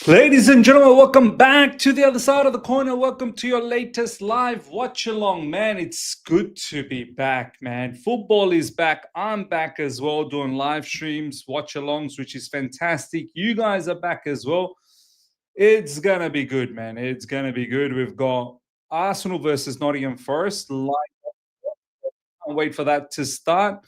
Ladies and gentlemen, welcome back to the other side of the corner. Welcome to your latest live watch along, man. It's good to be back, man. Football is back. I'm back as well, doing live streams, watch alongs, which is fantastic. You guys are back as well. It's gonna be good, man. It's gonna be good. We've got Arsenal versus Nottingham Forest. Can't wait for that to start.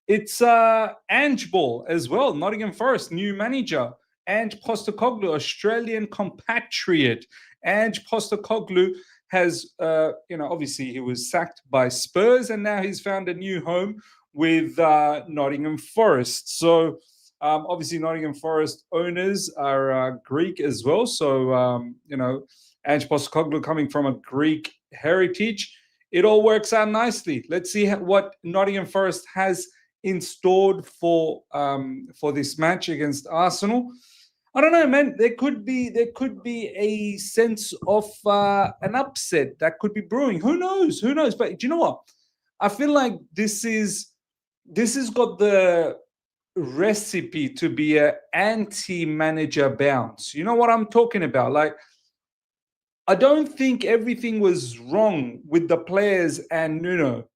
It's Ange Ball as well. Nottingham Forest, new manager. Ange Postecoglou, Australian compatriot. Ange Postecoglou has, obviously he was sacked by Spurs and now he's found a new home with Nottingham Forest. So obviously Nottingham Forest owners are Greek as well. So, Ange Postecoglou coming from a Greek heritage, it all works out nicely. Let's see what Nottingham Forest has installed for this match against Arsenal. I don't know, man. There could be a sense of an upset that could be brewing. Who knows? Who knows? But do you know what? I feel like this has got the recipe to be an anti-manager bounce. You know what I'm talking about? Like, I don't think everything was wrong with the players and Nuno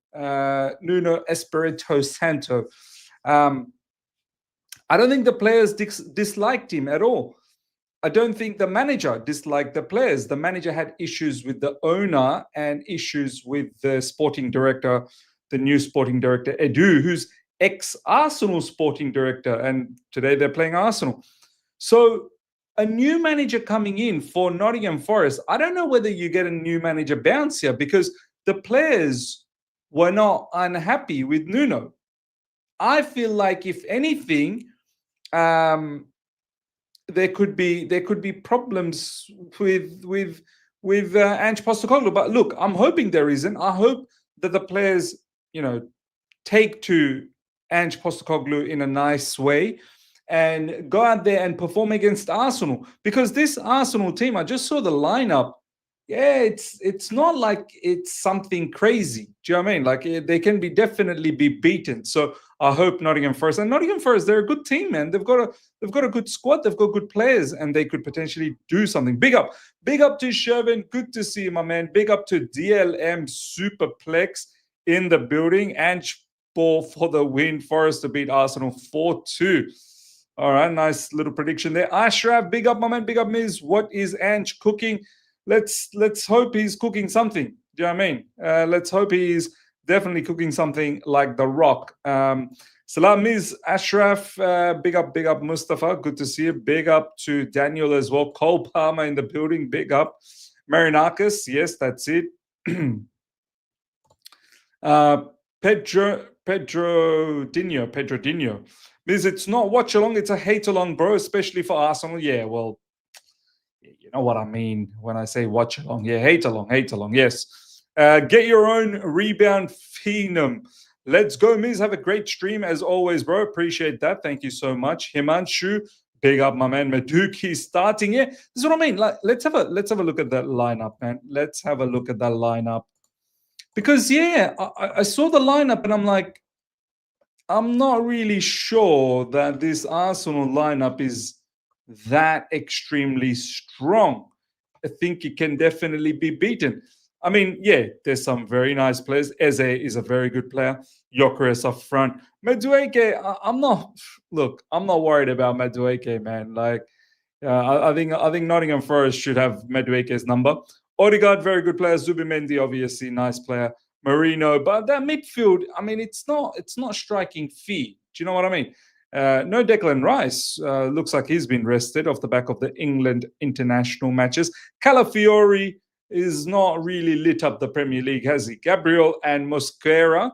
Espirito Santo. Um, I don't think the players disliked him at all. I don't think the manager disliked the players. The manager had issues with the owner and issues with the sporting director, the new sporting director, Edu, who's ex-Arsenal sporting director. And today they're playing Arsenal. So a new manager coming in for Nottingham Forest, I don't know whether you get a new manager bounce here because the players were not unhappy with Nuno. I feel like if anything, there could be problems with Ange Postecoglou. But look, I'm hoping there isn't. I hope that the players, take to Ange Postecoglou in a nice way and go out there and perform against Arsenal. Because this Arsenal team, I just saw the lineup. Yeah, it's not like it's something crazy. Do you know what I mean? Like they can definitely be beaten. So I hope Nottingham Forest and Nottingham Forest, they're a good team, man. They've got a good squad. They've got good players, and they could potentially do something. Big up to Shervin. Good to see you, my man. Big up to DLM Superplex in the building. Ange Ball for the win. Forest to beat Arsenal 4-2. All right, nice little prediction there. Ashraf, big up, my man. Big up, Miz. What is Ange cooking? Let's hope he's cooking something. Do you know what I mean? Let's hope he's definitely cooking something like The Rock. Salam Miz Ashraf, big up Mustafa. Good to see you. Big up to Daniel as well. Cole Palmer in the building. Big up. Marinakis, yes, that's it. Pedro Dino. Miz, it's not watch along, it's a hate along, bro, especially for Arsenal. Yeah, well, you know what I mean when I say watch along. Yeah, hate along. Yes. Get your own rebound phenom. Let's go, Miz. Have a great stream as always, bro. Appreciate that. Thank you so much. Himanshu, big up, my man. Maduki starting here. This is what I mean. Like, let's have a look at that lineup, man. Let's have a look at that lineup. Because yeah, I saw the lineup and I'm like, I'm not really sure that this Arsenal lineup is that extremely strong. I think it can definitely be beaten. I mean, yeah, there's some very nice players. Eze is a very good player. Gyökeres up front. Madueke, I'm not worried about Madueke, man. Like, I think Nottingham Forest should have Madueke's number. Odegaard, very good player. Zubimendi, obviously, nice player. Marino, but that midfield, I mean, it's not striking fear. Do you know what I mean? No Declan Rice. Looks like he's been rested off the back of the England international matches. Calafiori is not really lit up the Premier League, has he? Gabriel and Mosquera.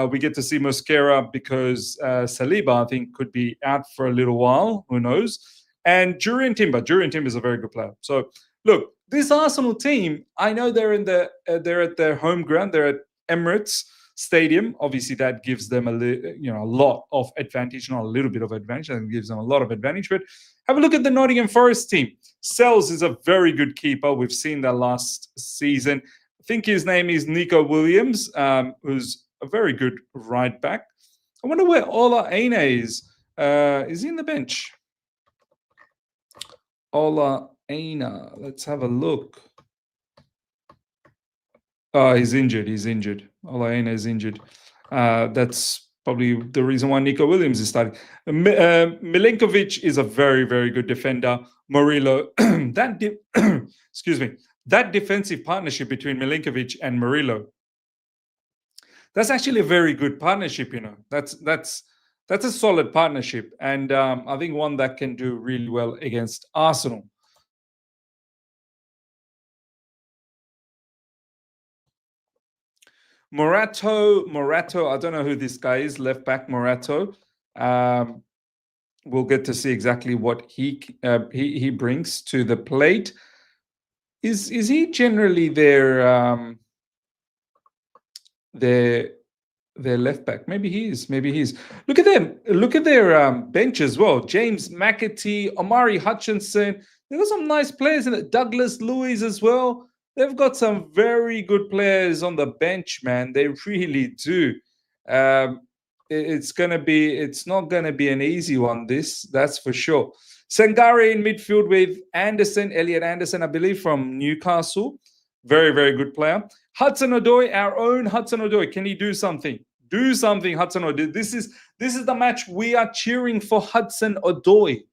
We get to see Mosquera because Saliba, I think, could be out for a little while. Who knows? And Jurriën Timber. Jurriën Timber is a very good player. So, look, this Arsenal team, I know they're they're at their home ground. They're at Emirates Stadium. Obviously, that gives them a lot of advantage, not a little bit of advantage. That gives them a lot of advantage. But have a look at the Nottingham Forest team. Sells is a very good keeper. We've seen that last season. I think his name is Nico Williams, who's a very good right back. I wonder where Ola Aina is. Is he in the bench? Ola Aina. Let's have a look. Oh, he's injured. He's injured. Ola Aina is injured. That's probably the reason why Nico Williams is starting. Milinkovic is a very, very good defender. Murillo, excuse me, that defensive partnership between Milinkovic and Murillo, that's actually a very good partnership. That's a solid partnership, and I think one that can do really well against Arsenal. Morato. I don't know who this guy is. Left back Morato. Um, we'll get to see exactly what he brings to the plate. Is he generally their their left back? Maybe he is. Maybe he's. Look at them. Look at their bench as well. James McAtee, Omari Hutchinson. They've got some nice players in it. Douglas Luiz as well. They've got some very good players on the bench, man. They really do. Um, it's not gonna be an easy one. That's for sure. Sangare in midfield with Anderson, Elliot Anderson, I believe, from Newcastle. Very, very good player. Hudson Odoi, our own Hudson Odoi. Can he do something? Do something, Hudson Odoi. This is the match we are cheering for Hudson Odoi.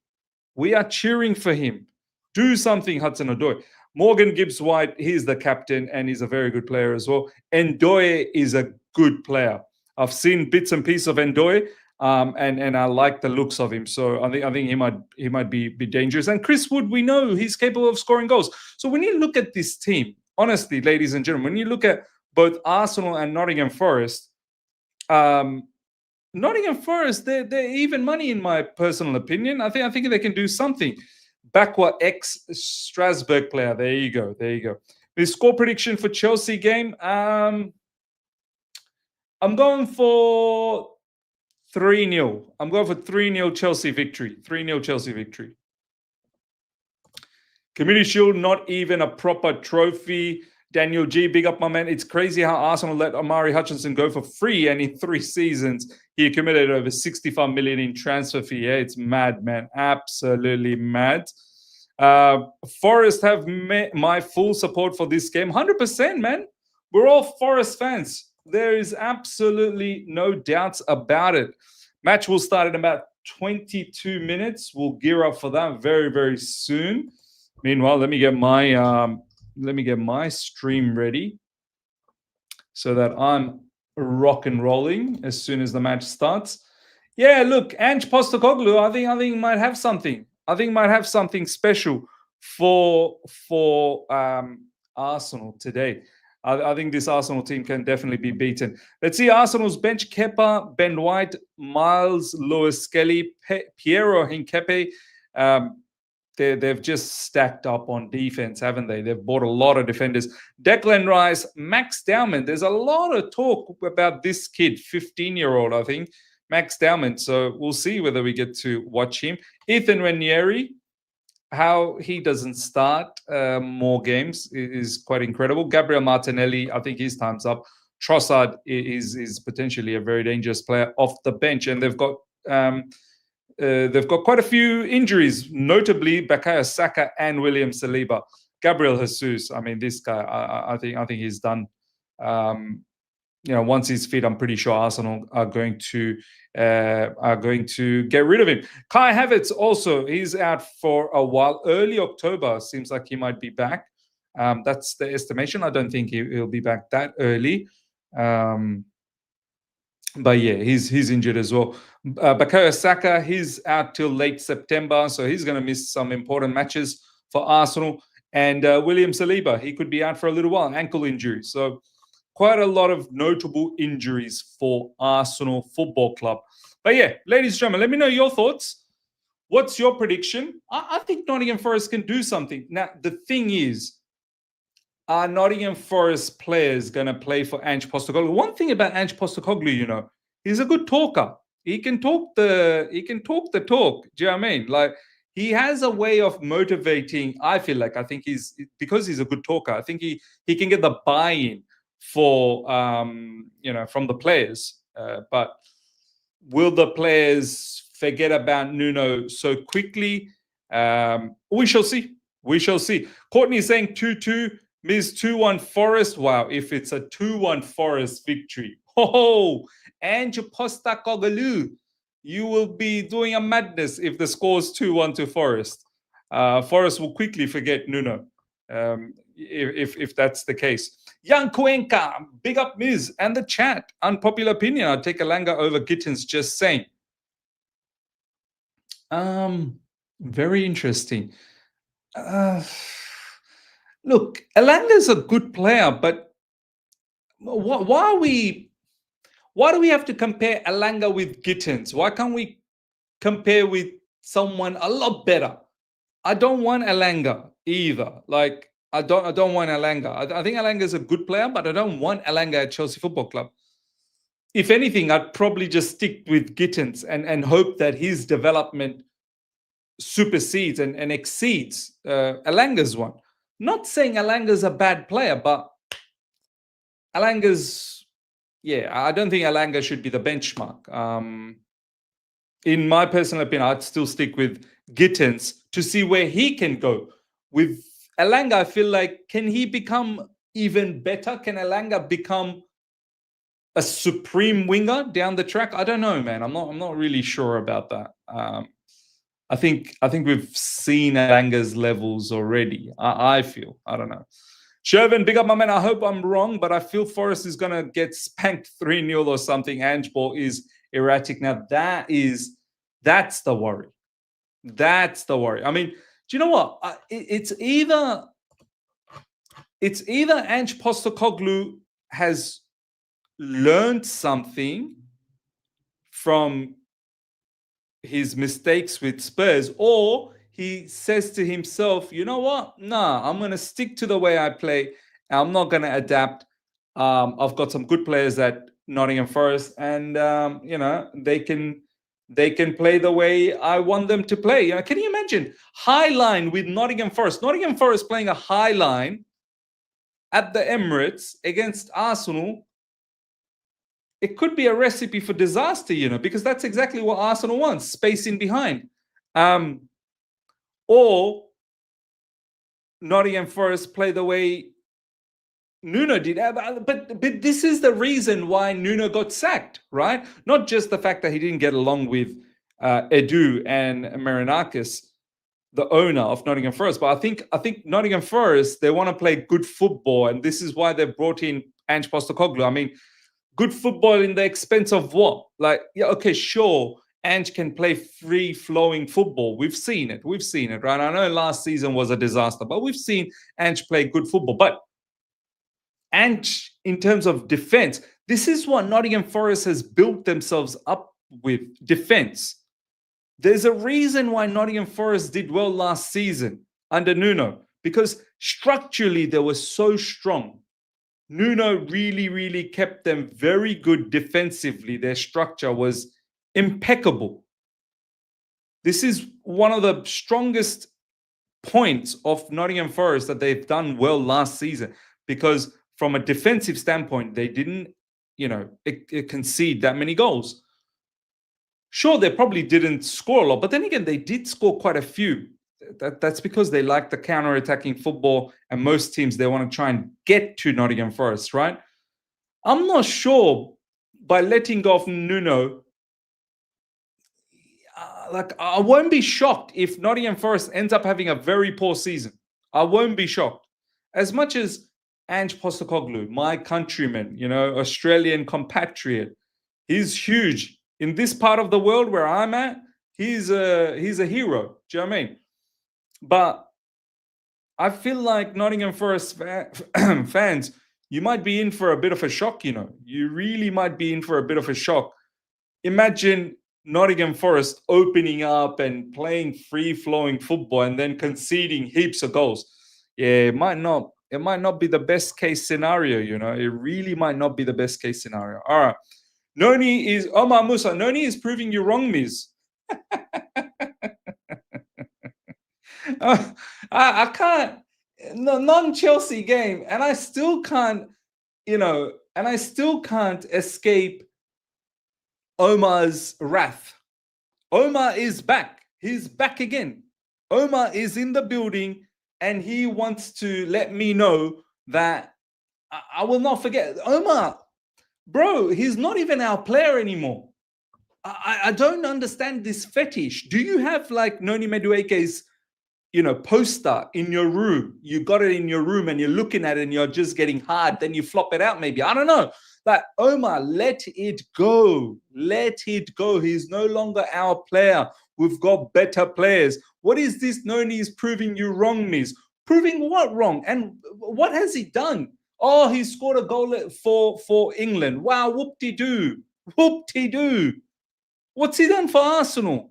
We are cheering for him. Do something, Hudson Odoi. Morgan Gibbs White, he's the captain and he's a very good player as well. Ndoye is a good player. I've seen bits and pieces of Ndoye, and I like the looks of him. So I think he might be dangerous. And Chris Wood, we know he's capable of scoring goals. So when you look at this team, honestly, ladies and gentlemen, when you look at both Arsenal and Nottingham Forest, um, Nottingham Forest, they're even money in my personal opinion. I think they can do something. Bakwa ex Strasbourg player. There you go. There you go. The score prediction for Chelsea game. I'm going for 3-0. I'm going for 3-0 Chelsea victory. 3-0 Chelsea victory. Community Shield, not even a proper trophy. Daniel G, big up my man. It's crazy how Arsenal let Omari Hutchinson go for free, and in 3 seasons he accumulated over 65 million in transfer fee. Yeah, it's mad, man. Absolutely mad. Forest have my full support for this game. 100%, man. We're all Forest fans. There is absolutely no doubts about it. Match will start in about 22 minutes. We'll gear up for that very, very soon. Meanwhile, let me get my stream ready so that I'm rock and rolling as soon as the match starts. Yeah, look, Ange Postecoglou, I think might have something. I think might have something special for Arsenal today. I think this Arsenal team can definitely be beaten. Let's see Arsenal's bench: Kepa, Ben White, Miles, Lewis Skelly, Piero Hinkepe. They've just stacked up on defense, haven't they? They've bought a lot of defenders. Declan Rice, Max Dowman. There's a lot of talk about this kid, 15-year-old, I think, Max Dowman. So we'll see whether we get to watch him. Ethan Ranieri, how he doesn't start more games is quite incredible. Gabriel Martinelli, I think his time's up. Trossard is potentially a very dangerous player off the bench, and they've got quite a few injuries, notably Bukayo Saka and William Saliba. Gabriel Jesus, I mean, this guy, I think he's done. Once he's fit, I'm pretty sure Arsenal are going to get rid of him. Kai Havertz also, he's out for a while. Early October seems like he might be back. That's the estimation. I don't think he'll be back that early. But yeah, he's injured as well. Bukayo Saka, he's out till late September, so he's going to miss some important matches for Arsenal. And William Saliba, he could be out for a little while, ankle injury. So quite a lot of notable injuries for Arsenal Football Club. But yeah, ladies and gentlemen, let me know your thoughts. What's your prediction? I think Nottingham Forest can do something. Now, the thing is, are Nottingham Forest players going to play for Ange Postecoglou? One thing about Ange Postecoglou, he's a good talker. He can talk the talk. Do you know what I mean? Like, he has a way of motivating. I think he's, because he's a good talker, I think he can get the buy-in for from the players. But will the players forget about Nuno so quickly? We shall see. We shall see. Courtney is saying 2-2. Miz 2-1 Forest. Wow, if it's a 2-1 Forest victory. Oh, Ange Postecoglou, you will be doing a madness if the score's 2-1 to Forest. Forest will quickly forget Nuno, if that's the case. Young Cuenca, big up Miz and the chat. Unpopular opinion, I'd take Elanga over Gittins, just saying. Very interesting. Look, Elanga's a good player, but why do we have to compare Elanga with Gittins? Why can't we compare with someone a lot better? I don't want Elanga either. Like I don't want Elanga. I think Elanga is a good player, but I don't want Elanga at Chelsea Football Club. If anything, I'd probably just stick with Gittins and hope that his development supersedes and exceeds Elanga's one. Not saying Elanga's a bad player, but Elanga's, I don't think Elanga should be the benchmark. In my personal opinion, I'd still stick with Gittins to see where he can go. With Elanga, I feel like, can he become even better? Can Elanga become a supreme winger down the track? I don't know, man. I'm not really sure about that. I think we've seen Elanga's levels already. I feel. I don't know. Shervin, big up my man. I hope I'm wrong, but I feel Forest is gonna get spanked 3-0 or something. Ange ball is erratic. Now that's the worry. That's the worry. I mean, do you know what? It's either Ange Postecoglou has learned something from his mistakes with Spurs, or he says to himself, you know what? Nah, I'm going to stick to the way I play. I'm not going to adapt. I've got some good players at Nottingham Forest, and they can play the way I want them to play. Can you imagine high line with Nottingham Forest? Nottingham Forest playing a high line at the Emirates against Arsenal. It could be a recipe for disaster, because that's exactly what Arsenal wants, space in behind. Or Nottingham Forest play the way Nuno did. But this is the reason why Nuno got sacked, right? Not just the fact that he didn't get along with Edu and Marinakis, the owner of Nottingham Forest. But I think Nottingham Forest, they want to play good football, and this is why they brought in Ange Postecoglou. I mean, good football in the expense of what? Like, okay, sure, Ange can play free-flowing football. We've seen it, right? I know last season was a disaster, but we've seen Ange play good football. But Ange, in terms of defense, this is what Nottingham Forest has built themselves up with, defense. There's a reason why Nottingham Forest did well last season under Nuno, because structurally they were so strong. Nuno really, really kept them very good defensively. Their structure was impeccable. This is one of the strongest points of Nottingham Forest, that they've done well last season, because from a defensive standpoint, they didn't, concede that many goals. Sure, they probably didn't score a lot, but then again, they did score quite a few. That's because they like the counter-attacking football, and most teams, they want to try and get to Nottingham Forest, right? I'm not sure by letting go of Nuno, I won't be shocked if Nottingham Forest ends up having a very poor season. I won't be shocked. As much as Ange Postecoglou, my countryman, Australian compatriot, he's huge. In this part of the world where I'm at, he's a hero. Do you know what I mean? But I feel like Nottingham Forest fans, you might be in for a bit of a shock, You really might be in for a bit of a shock. Imagine Nottingham Forest opening up and playing free-flowing football and then conceding heaps of goals. Yeah, it might not be the best case scenario, It really might not be the best case scenario. All right. Omar Musa, Noni is proving you wrong, Miz. I can't, non-Chelsea game, and I still can't, escape Omar's wrath. Omar is back. He's back again. Omar is in the building and he wants to let me know that I will not forget. Omar, bro, he's not even our player anymore. I don't understand this fetish. Do you have like Noni Madueke's poster in your room? You got it in your room and you're looking at it and you're just getting hard. Then you flop it out, maybe. I don't know. Like, Omar, let it go. Let it go. He's no longer our player. We've got better players. What is this Noni is proving you wrong, Miss? Proving what wrong? And what has he done? Oh, he scored a goal for England. Wow, whoop-de-doo. Whoop-de-doo. What's he done for Arsenal?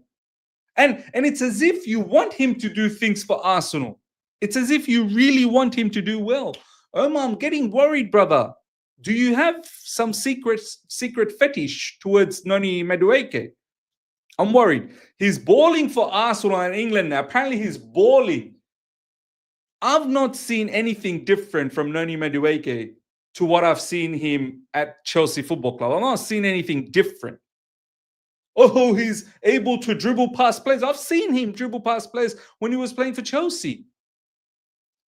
And it's as if you want him to do things for Arsenal. It's as if you really want him to do well. Omar, I'm getting worried, brother. Do you have some secret fetish towards Noni Madueke? I'm worried. He's balling for Arsenal and England now. Apparently he's balling. I've not seen anything different from Noni Madueke to what I've seen him at Chelsea Football Club. I've not seen anything different. Oh, he's able to dribble past players. I've seen him dribble past players when he was playing for Chelsea.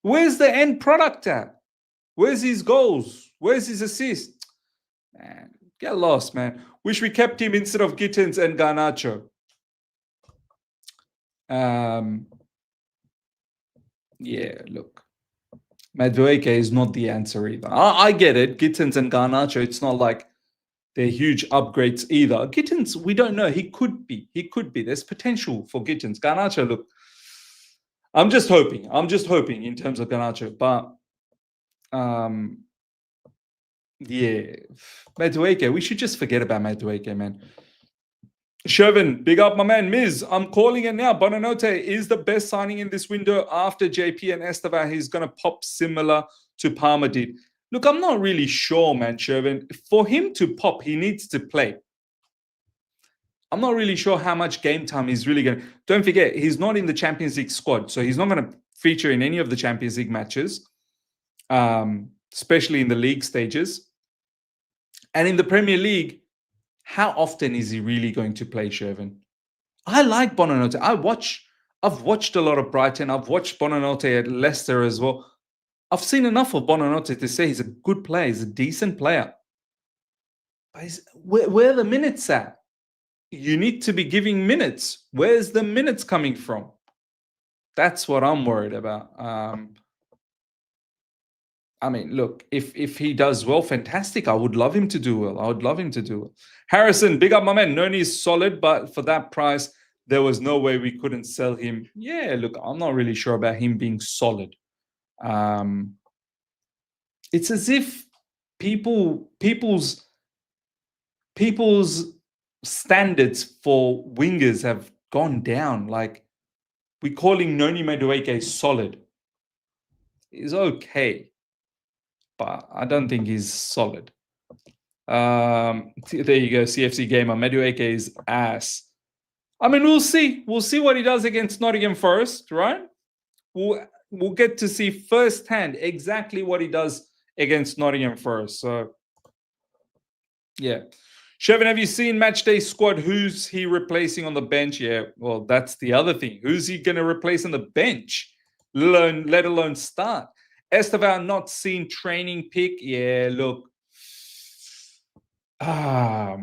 Where's the end product at? Where's his goals? Where's his assists? Man, get lost, man. Wish we kept him instead of Gittins and Garnacho. Yeah, look. Madueke is not the answer either. I get it. Gittins and Garnacho, it's not like they're huge upgrades either. Gittins, we don't know. He could be. There's potential for Gittins. Garnacho, look, I'm just hoping in terms of Garnacho. But, yeah, Madueke, we should just forget about Madueke, man. Shervin, big up my man. Miz, I'm calling it now. Bonanote is the best signing in this window after JP and Estevan. He's going to pop similar to Palmer did. Look, I'm not really sure, man, Shervin. For him to pop, he needs to play. I'm not really sure how much game time he's really going to... Don't forget, he's not in the Champions League squad, so he's not going to feature in any of the Champions League matches, especially in the league stages. And in the Premier League, how often is he really going to play, Shervin? I like Bonanote. I've watched a lot of Brighton. I've watched Bonanote at Leicester as well. I've seen enough of Bonanote to say he's a good player. He's a decent player. But where are the minutes at? You need to be giving minutes. Where's the minutes coming from? That's what I'm worried about. I mean, look, if he does well, fantastic. I would love him to do well. Harrison, big up my man. Noni is solid, but for that price, there was no way we couldn't sell him. Yeah, look, I'm not really sure about him being solid. It's as if people's standards for wingers have gone down. Like, we're calling Noni Madueke solid. He's okay, but I don't think he's solid. There you go, CFC Gamer. Madueke is ass. I mean, we'll see. We'll see what he does against Nottingham Forest, right? We'll get to see firsthand exactly what he does against Nottingham Forest. So, yeah. Shervin, have you seen Matchday squad? Who's he replacing on the bench? Yeah, well, that's the other thing. Who's he going to replace on the bench? Let alone start. Estevan not seen training pick. Yeah, look. The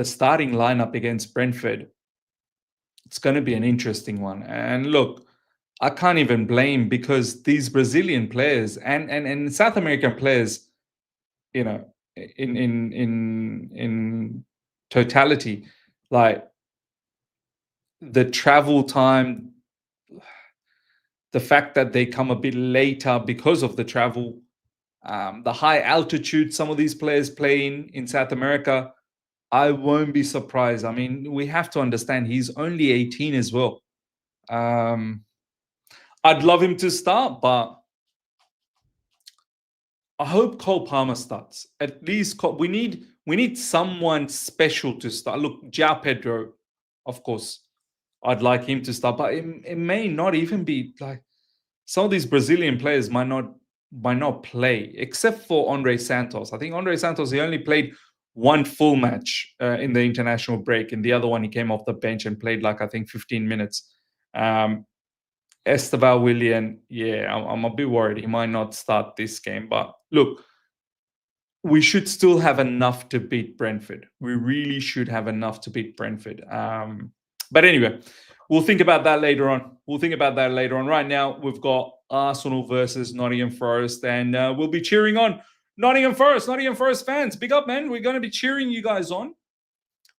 starting lineup against Brentford, it's going to be an interesting one. And look, I can't even blame, because these Brazilian players and South American players, you know, in totality, like the travel time, the fact that they come a bit later because of the travel, the high altitude some of these players play in South America, I won't be surprised. I mean, we have to understand he's only 18 as well. I'd love him to start, but I hope Cole Palmer starts. At least we need someone special to start. Look, João Pedro, of course, I'd like him to start, but it may not even be like some of these Brazilian players might not play, except for Andre Santos. I think Andre Santos, he only played one full match in the international break, and the other one he came off the bench and played like, I think, 15 minutes. Esteval Willian, yeah, I'm a bit worried. He might not start this game. But look, we should still have enough to beat Brentford. We really should have enough to beat Brentford. But anyway, we'll think about that later on. Right now, we've got Arsenal versus Nottingham Forest, and we'll be cheering on Nottingham Forest. Nottingham Forest fans, big up, man. We're going to be cheering you guys on.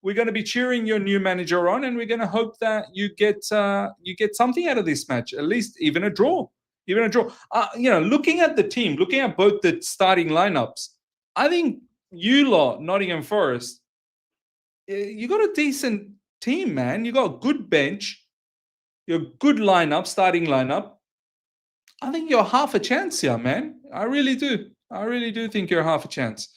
We're going to be cheering your new manager on, and we're going to hope that you get something out of this match, at least even a draw. Looking at the team, looking at both the starting lineups, I think you lot, Nottingham Forest, you got a decent team, man. You got a good bench, your good lineup, starting lineup. I think you're half a chance here, man. I really do. I really do think you're half a chance.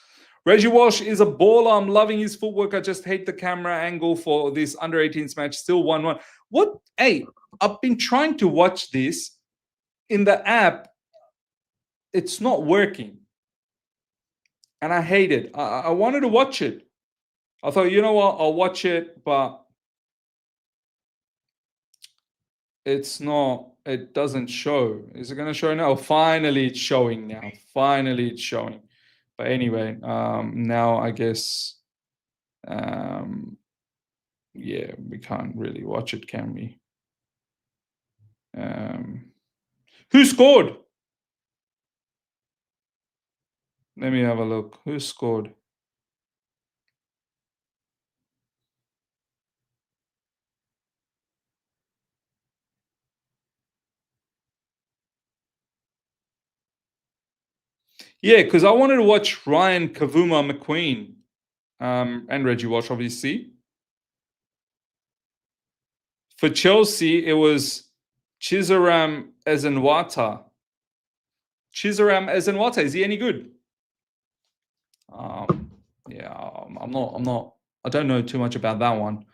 Reggie Walsh is a baller. I'm loving his footwork. I just hate the camera angle for this under-18s match. Still 1-1. What? Hey, I've been trying to watch this in the app. It's not working. And I hate it. I wanted to watch it. I thought, you know what? I'll watch it, but it's not. It doesn't show. Is it going to show now? Finally, it's showing now. Finally, it's showing. But anyway, now I guess, yeah, we can't really watch it, can we? Who scored? Let me have a look. Who scored? Yeah, because I wanted to watch Ryan Kavuma McQueen and Reggie Walsh, obviously. For Chelsea, it was Chizaram Ezenwata. Chizaram Ezenwata, is he any good? Yeah, I'm not. I don't know too much about that one.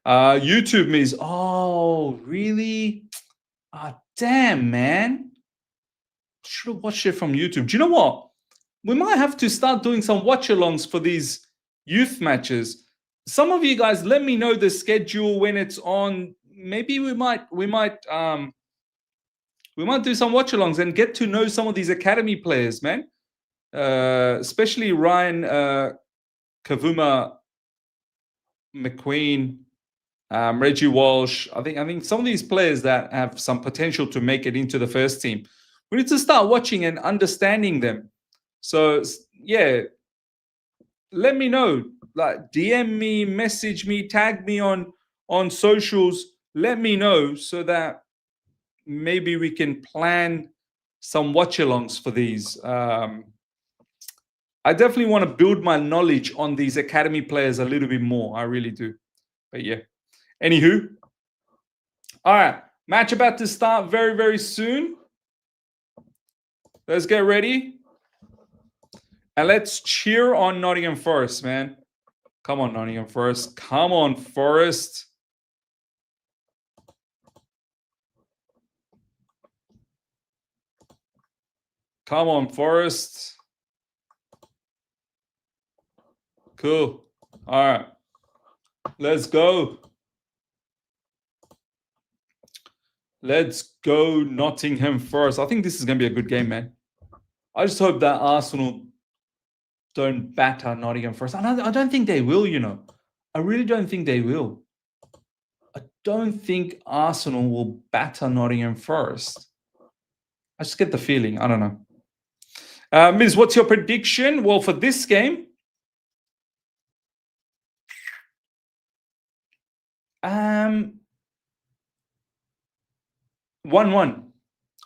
YouTube means. Oh, really? Damn, man. Should have watched it from YouTube. Do you know what? We might have to start doing some watch-alongs for these youth matches. Some of you guys, let me know the schedule when it's on. Maybe we might do some watch-alongs and get to know some of these academy players, man. Especially Ryan Kavuma McQueen, Reggie Walsh. I think some of these players that have some potential to make it into the first team. We need to start watching and understanding them. So yeah, let me know. Like DM me, message me, tag me on socials. Let me know so that maybe we can plan some watch-alongs for these. I definitely want to build my knowledge on these academy players a little bit more. I really do. But yeah. Anywho. All right. Match about to start very, very soon. Let's get ready. And let's cheer on Nottingham Forest, man. Come on, Nottingham Forest. Come on, Forest. Come on, Forest. Cool. All right. Let's go. Let's go, Nottingham Forest. I think this is going to be a good game, man. I just hope that Arsenal don't batter Nottingham Forest. I don't think they will, you know. I really don't think they will. I don't think Arsenal will batter Nottingham Forest. I just get the feeling. I don't know. Miz, what's your prediction? Well, for this game, 1-1.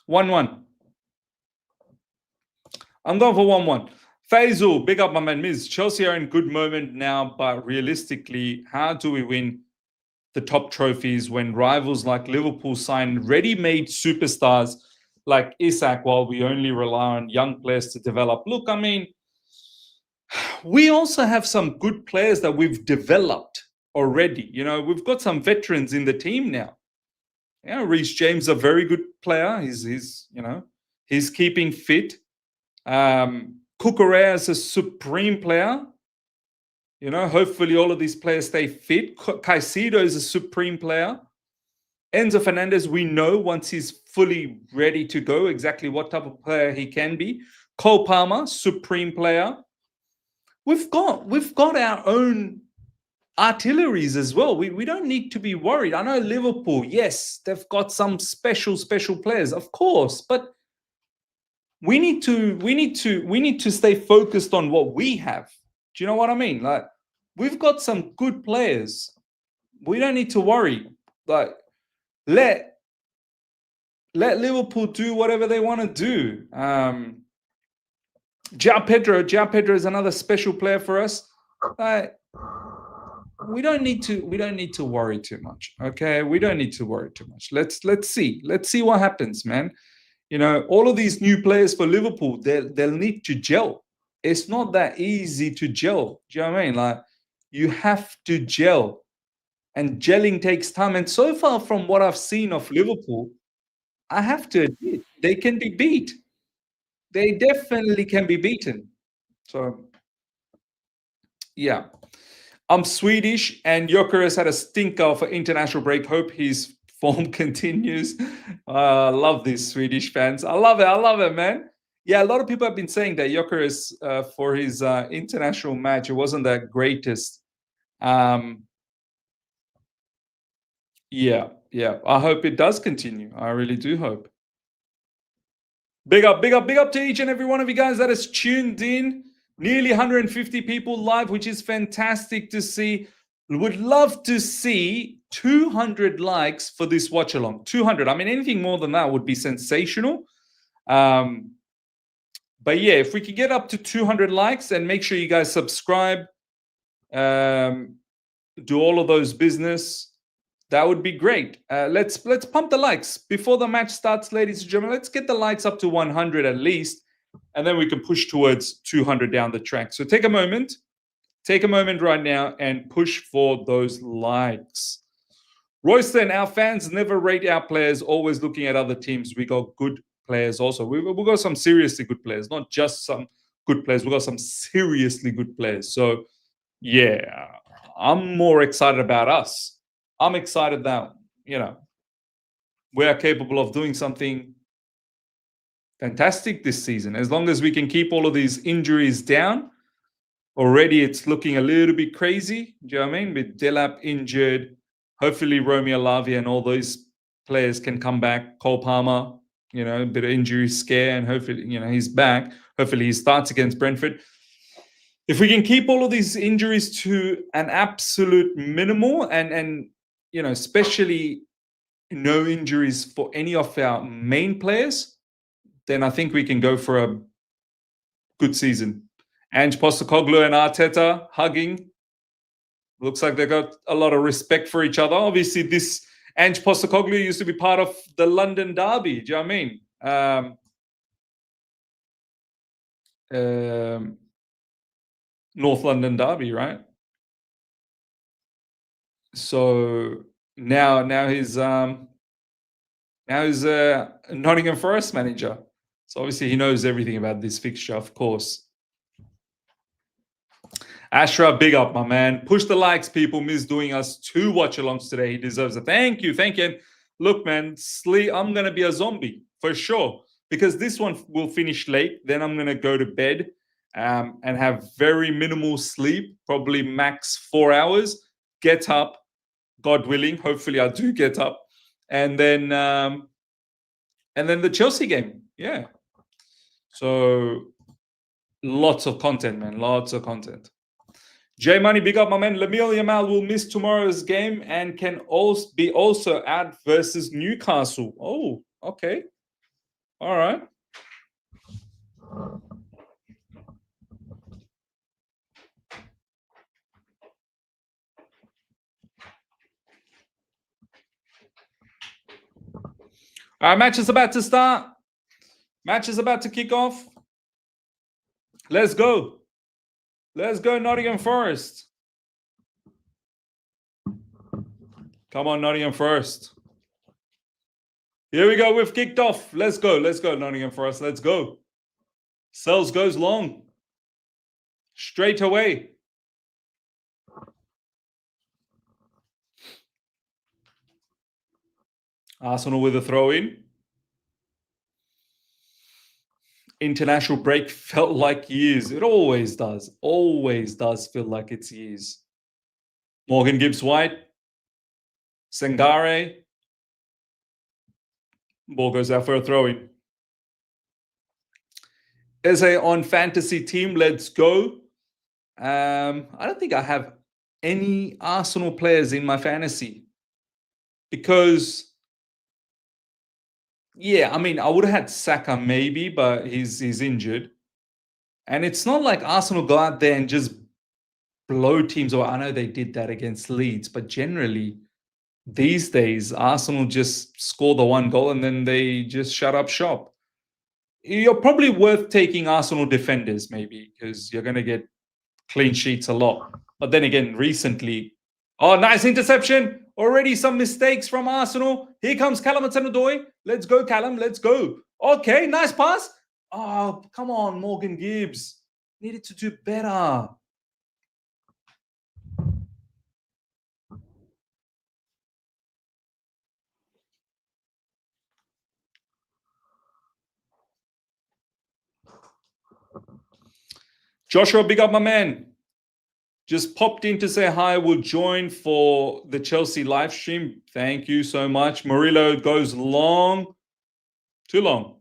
1-1. I'm going for 1-1. Faisal, big up my man Miz. Chelsea are in good moment now, but realistically, how do we win the top trophies when rivals like Liverpool sign ready-made superstars like Isak while we only rely on young players to develop? Look, I mean, we also have some good players that we've developed already. You know, we've got some veterans in the team now. Yeah, Reece James is a very good player. He's keeping fit. Cucurella is a supreme player. You know, hopefully all of these players stay fit. Caicedo is a supreme player. Enzo Fernandez, we know once he's fully ready to go exactly what type of player he can be. Cole Palmer, supreme player. We've got our own artilleries as well. We don't need to be worried. I know Liverpool, yes, they've got some special players, of course, but we need to stay focused on what we have. Do you know what I mean? Like, we've got some good players. We don't need to worry. Like, let Liverpool do whatever they want to do. João Pedro is another special player for us. We don't need to worry too much. Okay, we don't need to worry too much. Let's see what happens, man. You know, all of these new players for Liverpool, they'll need to gel. It's not that easy to gel. Do you know what I mean? Like, you have to gel, and gelling takes time. And so far, from what I've seen of Liverpool, I have to admit, they can be beat. They definitely can be beaten. So, yeah. I'm Swedish, and Gyökeres had a stinker for international break. Hope his form continues. Love these Swedish fans. I love it, man. Yeah, a lot of people have been saying that Gyökeres, for his international match, it wasn't the greatest. Yeah. I hope it does continue. I really do hope. Big up to each and every one of you guys that is tuned in. Nearly 150 people live, which is fantastic to see. Would love to see 200 likes for this watch along. 200. I mean, anything more than that would be sensational. But yeah, if we could get up to 200 likes, and make sure you guys subscribe, do all of those business, that would be great. Let's pump the likes before the match starts, ladies and gentlemen. Let's get the likes up to 100 at least, and then we can push towards 200 down the track. So take a moment right now and push for those likes. Royston, our fans never rate our players, always looking at other teams. We got good players also. We've got some seriously good players, not just some good players. We've got some seriously good players. So, yeah, I'm more excited about us. I'm excited that, you know, we are capable of doing something fantastic this season. As long as we can keep all of these injuries down. Already it's looking a little bit crazy. Do you know what I mean? With Delap injured, hopefully Romeo Lavia and all those players can come back. Cole Palmer, you know, a bit of injury scare, and hopefully, you know, he's back. Hopefully he starts against Brentford. If we can keep all of these injuries to an absolute minimal, and you know, especially no injuries for any of our main players, then I think we can go for a good season. Ange Postecoglou and Arteta hugging. Looks like they got a lot of respect for each other. Obviously, this Ange Postecoglou used to be part of the London Derby. Do you know what I mean? North London Derby, right? So now he's a Nottingham Forest manager. So obviously he knows everything about this fixture, of course. Ashra, big up, my man. Push the likes, people. Miz doing us 2 watch-alongs today. He deserves it. Thank you. And look, man, I'm going to be a zombie for sure, because this one will finish late. Then I'm going to go to bed and have very minimal sleep, probably max 4 hours. Get up, God willing. Hopefully I do get up. And then the Chelsea game. Yeah. So lots of content, man. Lots of content. J Money, big up, my man. Lamine Yamal will miss tomorrow's game and can also out versus Newcastle. Oh, okay. All right. All right, match is about to start. Match is about to kick off. Let's go. Let's go, Nottingham Forest. Come on, Nottingham Forest. Here we go. We've kicked off. Let's go. Let's go, Nottingham Forest. Let's go. Sells goes long. Straight away. Arsenal with a throw in. International break felt like years. It always does. Always does feel like it's years. Morgan Gibbs White, Sangare. Ball goes out for a throw in. As a on fantasy team, let's go. I don't think I have any Arsenal players in my fantasy because, yeah, I mean, I would have had Saka maybe, but he's injured, and it's not like Arsenal go out there and just blow teams. Or I know they did that against Leeds, but generally these days Arsenal just score the one goal and then they just shut up shop. You're probably worth taking Arsenal defenders maybe because you're going to get clean sheets a lot. But then again, recently, oh, nice interception. Already some mistakes from Arsenal. Here comes Callum Hudson-Odoi. Let's go, Callum. Let's go. Okay, nice pass. Oh, come on, Morgan Gibbs. Needed to do better. Joshua, big up my man. Just popped in to say hi. Will join for the Chelsea live stream. Thank you so much. Murillo goes long. Too long.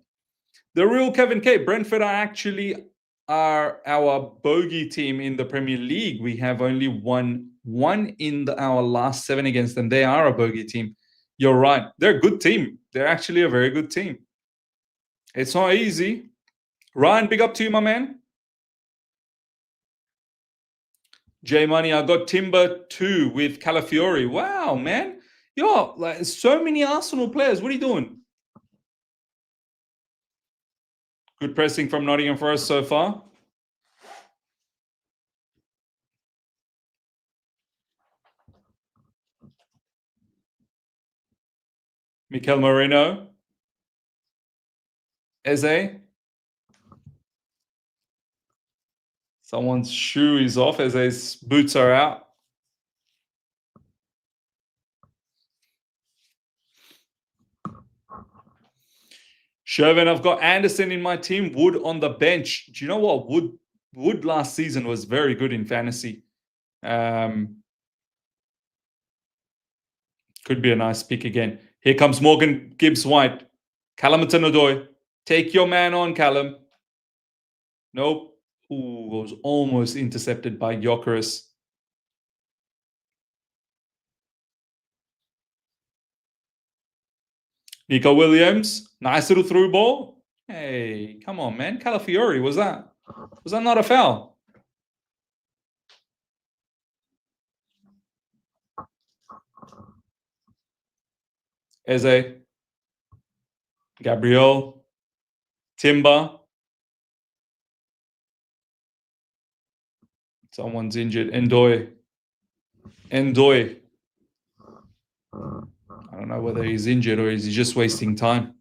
The real Kevin K. Brentford are actually our bogey team in the Premier League. We have only won one in our last 7 against them. They are a bogey team. You're right. They're a good team. They're actually a very good team. It's not easy. Ryan, big up to you, my man. J Money, I got Timber 2 with Calafiori. Wow, man. Yo, like so many Arsenal players. What are you doing? Good pressing from Nottingham Forest so far. Mikel Moreno. Eze. Someone's shoe is off. Eze's boots are out. Shervin, I've got Anderson in my team. Wood on the bench. Do you know what? Wood last season was very good in fantasy. Could be a nice pick again. Here comes Morgan Gibbs White. Callum Hudson-Odoi. Take your man on, Callum. Nope. Ooh, was almost intercepted by Gyökeres. Nico Williams. Nice little through ball. Hey, come on, man. Calafiori, was that not a foul? Eze. Gabriel. Timber. Someone's injured. Endoy. I don't know whether he's injured or is he just wasting time.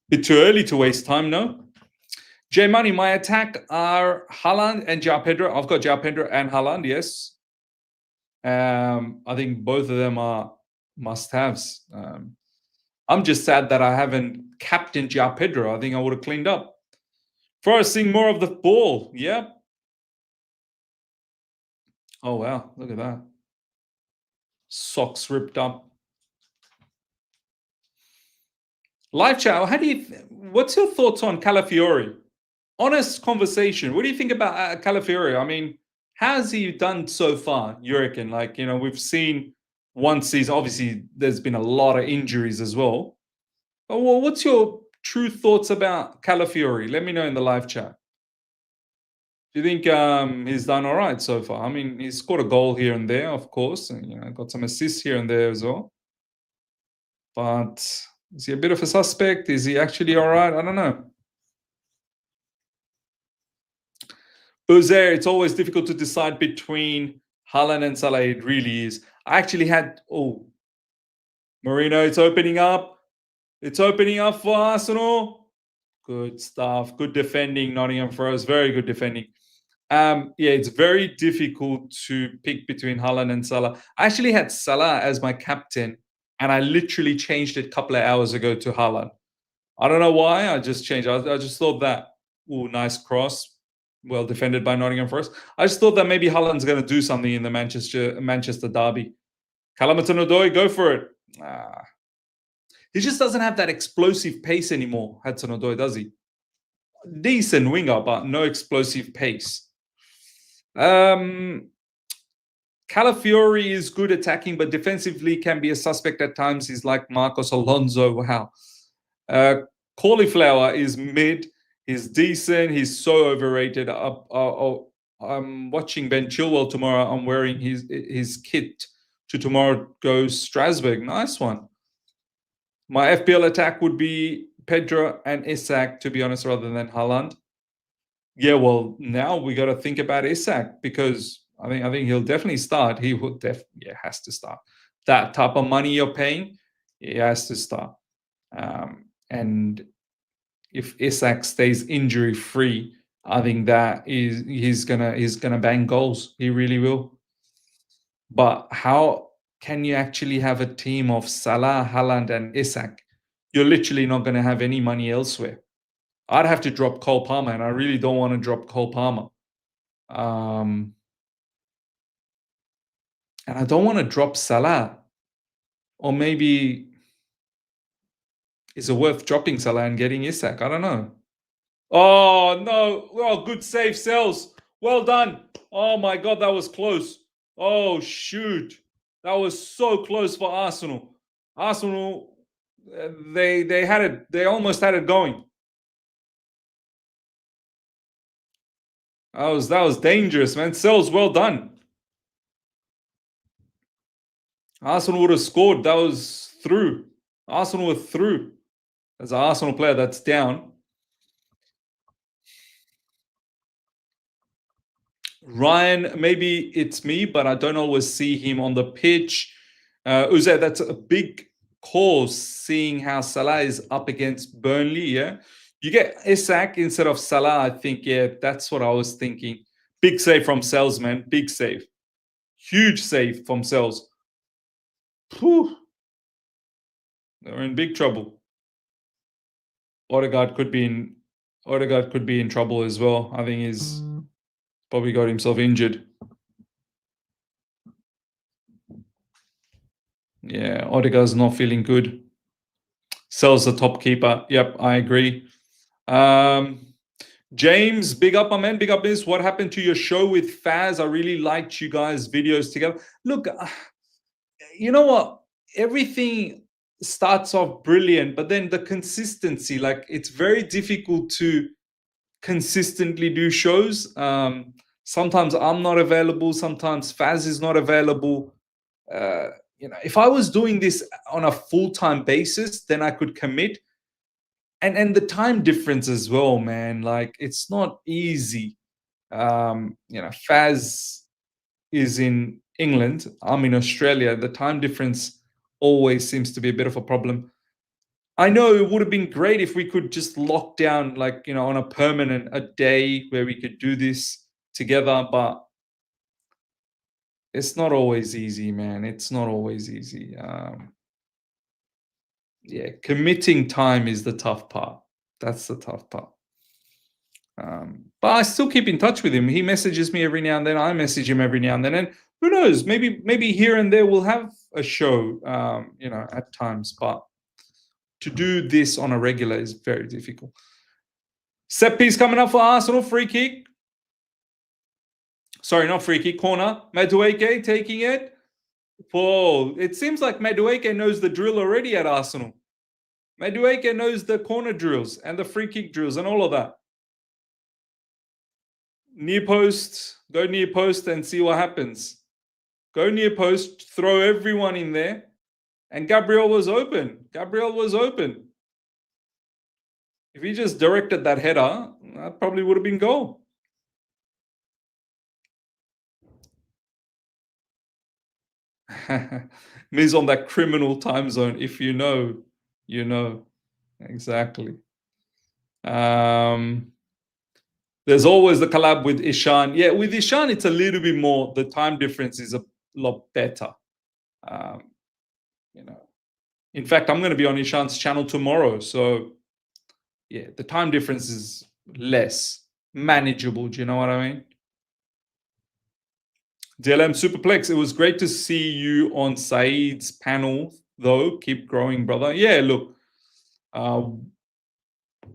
Bit too early to waste time, no? J Money, my attack are Haaland and João Pedro. I've got João Pedro and Haaland, yes. I think both of them are must-haves. I'm just sad that I haven't captained João Pedro. I think I would have cleaned up. Forrest seeing more of the ball. Yep. Oh, wow. Look at that. Socks ripped up. Live chat, what's your thoughts on Calafiori? Honest conversation. What do you think about Calafiori? I mean, how's he done so far, you reckon? Like, we've seen one season. Obviously, there's been a lot of injuries as well. But, well, what's your true thoughts about Calafiori? Let me know in the live chat. Do you think he's done all right so far? I mean, he's scored a goal here and there, of course, and got some assists here and there as well. But is he a bit of a suspect? Is he actually all right? I don't know. Uzair, it's always difficult to decide between Haaland and Salah. It really is. I actually had, Marino, it's opening up. It's opening up for Arsenal. Good stuff. Good defending, Nottingham Forest. Very good defending. It's very difficult to pick between Haaland and Salah. I actually had Salah as my captain and I literally changed it a couple of hours ago to Haaland. I don't know why. I just changed. I just thought that. Oh, nice cross, well defended by Nottingham Forest. I just thought that maybe Haaland's going to do something in the Manchester derby. Hudson-Odoi, go for it. Ah, he just doesn't have that explosive pace anymore. Hudson-Odoi, does he? Decent winger, but no explosive pace. Calafiori is good attacking, but defensively can be a suspect at times. He's like Marcos Alonso. Wow. Cauliflower is mid. He's decent. He's so overrated. I'm watching Ben Chilwell tomorrow. I'm wearing his kit to tomorrow goes Strasbourg. Nice one. My FPL attack would be Pedro and Isak, to be honest, rather than Haaland. Yeah, well, now we got to think about Isak because I think he'll definitely start. He would has to start. That type of money you're paying, he has to start. And if Isak stays injury free, I think that he's gonna bang goals. He really will. But how can you actually have a team of Salah, Haaland, and Isak? You're literally not going to have any money elsewhere. I'd have to drop Cole Palmer, and I really don't want to drop Cole Palmer. And I don't want to drop Salah. Or maybe is it worth dropping Salah and getting Isak? I don't know. Oh, no. Well, good save, Sells. Well done. Oh, my God, that was close. Oh, shoot. That was so close for Arsenal. Arsenal, they had it. They almost had it going. That was dangerous, man. Sells, well done. Arsenal would have scored. That was through. Arsenal were through. As an Arsenal player, that's down. Ryan, maybe it's me, but I don't always see him on the pitch. Uze, that's a big call, seeing how Salah is up against Burnley. Yeah, you get Isak instead of Salah. I think, yeah, that's what I was thinking. Big save from Sells, man. Big save. Huge save from Sells. Whew. They're in big trouble. Odegaard could be in trouble as well. I think he's probably got himself injured. Yeah, Odegaard's not feeling good. Sells the top keeper. Yep, I agree. James, big up, my man. Big up, this. What happened to your show with Faz? I really liked you guys' videos together. Look, you know what? Everything starts off brilliant, but then the consistency, like it's very difficult to consistently do shows. Sometimes I'm not available. Sometimes Faz is not available. If I was doing this on a full-time basis, then I could commit. And the time difference as well, man. Like it's not easy. Faz is in England. I'm in Australia. The time difference always seems to be a bit of a problem. I know it would have been great if we could just lock down, like, on a day where we could do this together, but it's not always easy, man. It's not always easy. Yeah, committing time is the tough part. That's the tough part. But I still keep in touch with him. He messages me every now and then. I message him every now and then. And who knows? Maybe here and there we'll have a show, at times. But to do this on a regular is very difficult. Set piece coming up for Arsenal. Free kick. Sorry, not free kick. Corner. Madueke taking it. Whoa. It seems like Madueke knows the drill already at Arsenal. Madueke knows the corner drills and the free kick drills and all of that. Near post. Go near post and see what happens. Go near post. Throw everyone in there. And Gabriel was open. If he just directed that header, that probably would have been goal. Miz on that criminal time zone. If you know, you know. Exactly. There's always the collab with Ishan. Yeah, with Ishan, it's a little bit more. The time difference is a lot better. In fact, I'm going to be on Ishan's channel tomorrow. So, yeah, the time difference is less manageable. Do you know what I mean? DLM Superplex, it was great to see you on Saeed's panel, though. Keep growing, brother. Yeah, look,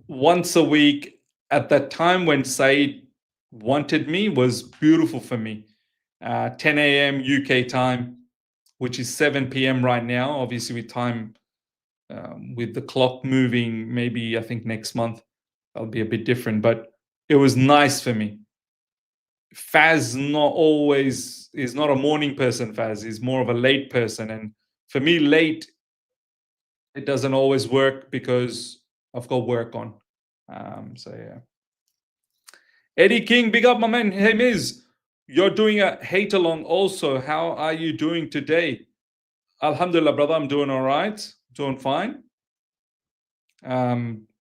once a week at that time when Saeed wanted me was beautiful for me. 10 a.m. UK time, which is 7 p.m. right now. Obviously, with time, with the clock moving, maybe I think next month that'll be a bit different. But it was nice for me. Faz is not a morning person. Faz is more of a late person, and for me, late it doesn't always work because I've got work on. So yeah. Eddie King, big up my man. Hey Miz, you're doing a hate along also. How are you doing today? Alhamdulillah, brother, I'm doing all right. Doing fine.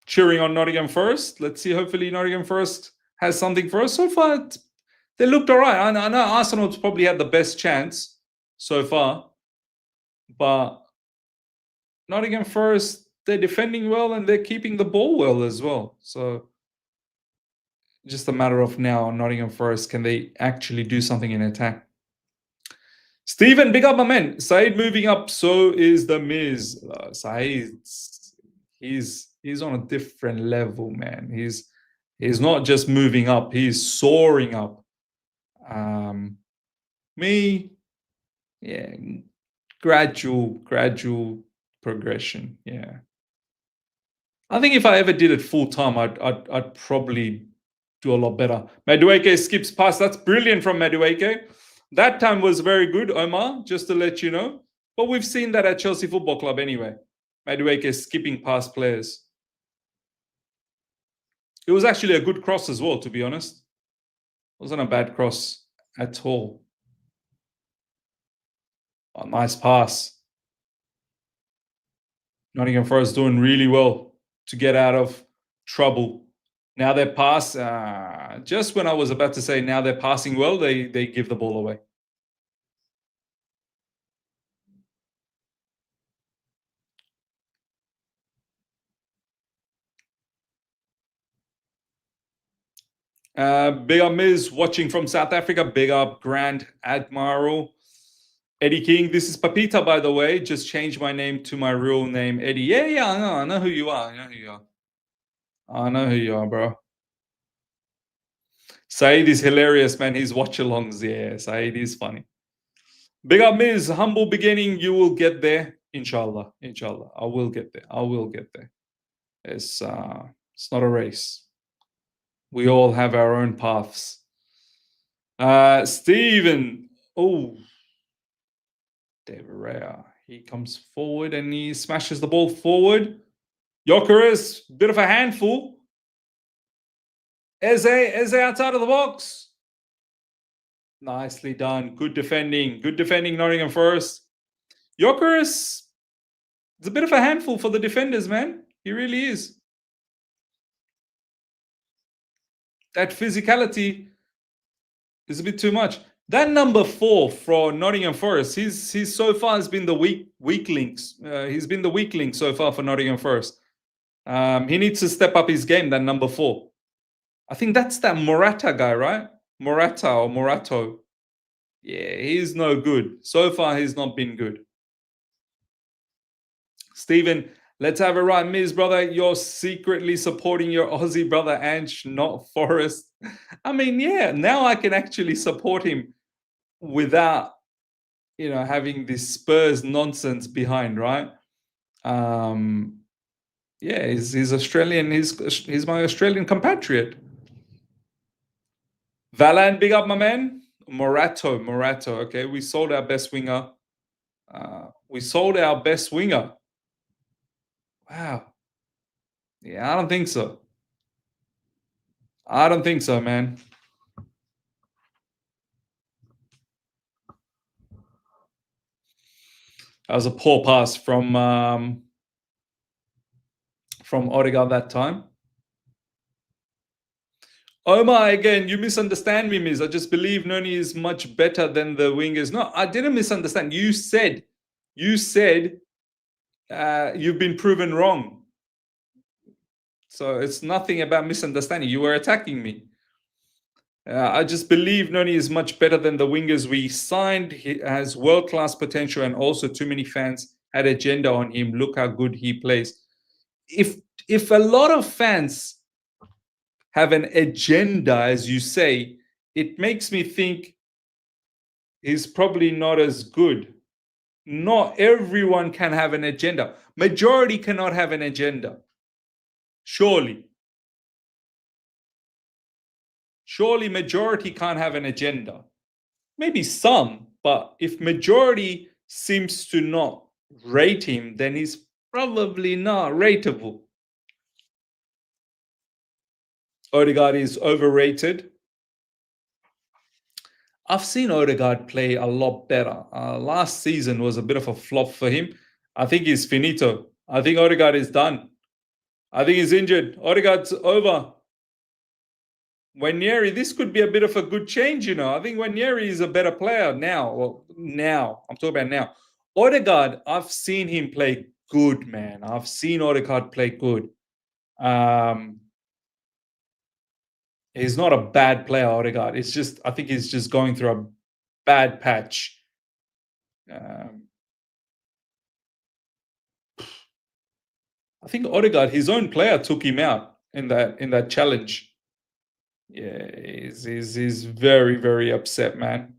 Cheering on Nottingham Forest. Let's see. Hopefully, Nottingham Forest has something for us. So far, they looked all right. I know Arsenal's probably had the best chance so far, but Nottingham Forest, they're defending well and they're keeping the ball well as well. So just a matter of now, Nottingham Forest, can they actually do something in attack? Stephen, big up my man. Saeed moving up, so is the Miz. Saeed, he's on a different level, man. He's not just moving up, he's soaring up. Me, yeah, gradual progression. Yeah, I think if I ever did it full time, I'd probably do a lot better. Madueke skips past. That's brilliant from Madueke. That time was very good, Omar, just to let you know. But we've seen that at Chelsea Football Club anyway. Madueke skipping past players. It was actually a good cross as well, to be honest. It wasn't a bad cross at all. Oh, nice pass. Nottingham Forest doing really well to get out of trouble. Now they pass. Just when I was about to say now they're passing well, they give the ball away. Big up Miz, watching from South Africa. Big up Grand Admiral. Eddie King, this is Papita, by the way. Just changed my name to my real name, Eddie. Yeah, I know who you are. I know who you are, bro. Saeed is hilarious, man. His watch-alongs, yeah. Saeed is funny. Big up Miz, humble beginning. You will get there, inshallah. Inshallah, I will get there. I will get there. It's not a race. We all have our own paths. Steven. Oh, David Rea. He comes forward and he smashes the ball forward. Jokeris, bit of a handful. Eze outside of the box. Nicely done. Good defending. Good defending, Nottingham Forest. Jokeris is a bit of a handful for the defenders, man. He really is. That physicality is a bit too much. That number 4 for Nottingham Forest, he's so far has been the weak links. He's been the weak link so far for Nottingham Forest. He needs to step up his game, that number 4. I think that's that Morata guy, right? Morata or Morato. Yeah, he's no good. So far, he's not been good. Stephen, let's have a right, Miz, brother. You're secretly supporting your Aussie brother Ange, not Forest. I mean, yeah, now I can actually support him without, having this Spurs nonsense behind, right? Yeah, he's Australian. He's my Australian compatriot. Valan, big up, my man. Morato. Okay, we sold our best winger. Wow. Yeah, I don't think so. Man. That was a poor pass from Odegaard that time. Omar, again, you misunderstand me, Miz. I just believe Noni is much better than the wingers. No, I didn't misunderstand. You said You've been proven wrong. So it's nothing about misunderstanding. You were attacking me. I just believe Noni is much better than the wingers we signed. He has world-class potential, and also too many fans had agenda on him. Look how good he plays. If if a lot of fans have an agenda, as you say, it makes me think he's probably not as good. Not everyone can have an agenda. Majority cannot have an agenda. Surely. Surely majority can't have an agenda. Maybe some, but if majority seems to not rate him, then he's probably not rateable. Odegaard is overrated. I've seen Odegaard play a lot better. Last season was a bit of a flop for him. I think he's finito. I think Odegaard is done. I think he's injured. Odegaard's over. Wanyeri, this could be a bit of a good change, you know. I think Wanyeri is a better player now. Well, now. I'm talking about now. Odegaard, I've seen him play good, man. I've seen Odegaard play good. He's not a bad player, Odegaard. It's just, I think he's just going through a bad patch. I think Odegaard, his own player, took him out in that challenge. Yeah, he's very, very upset, man.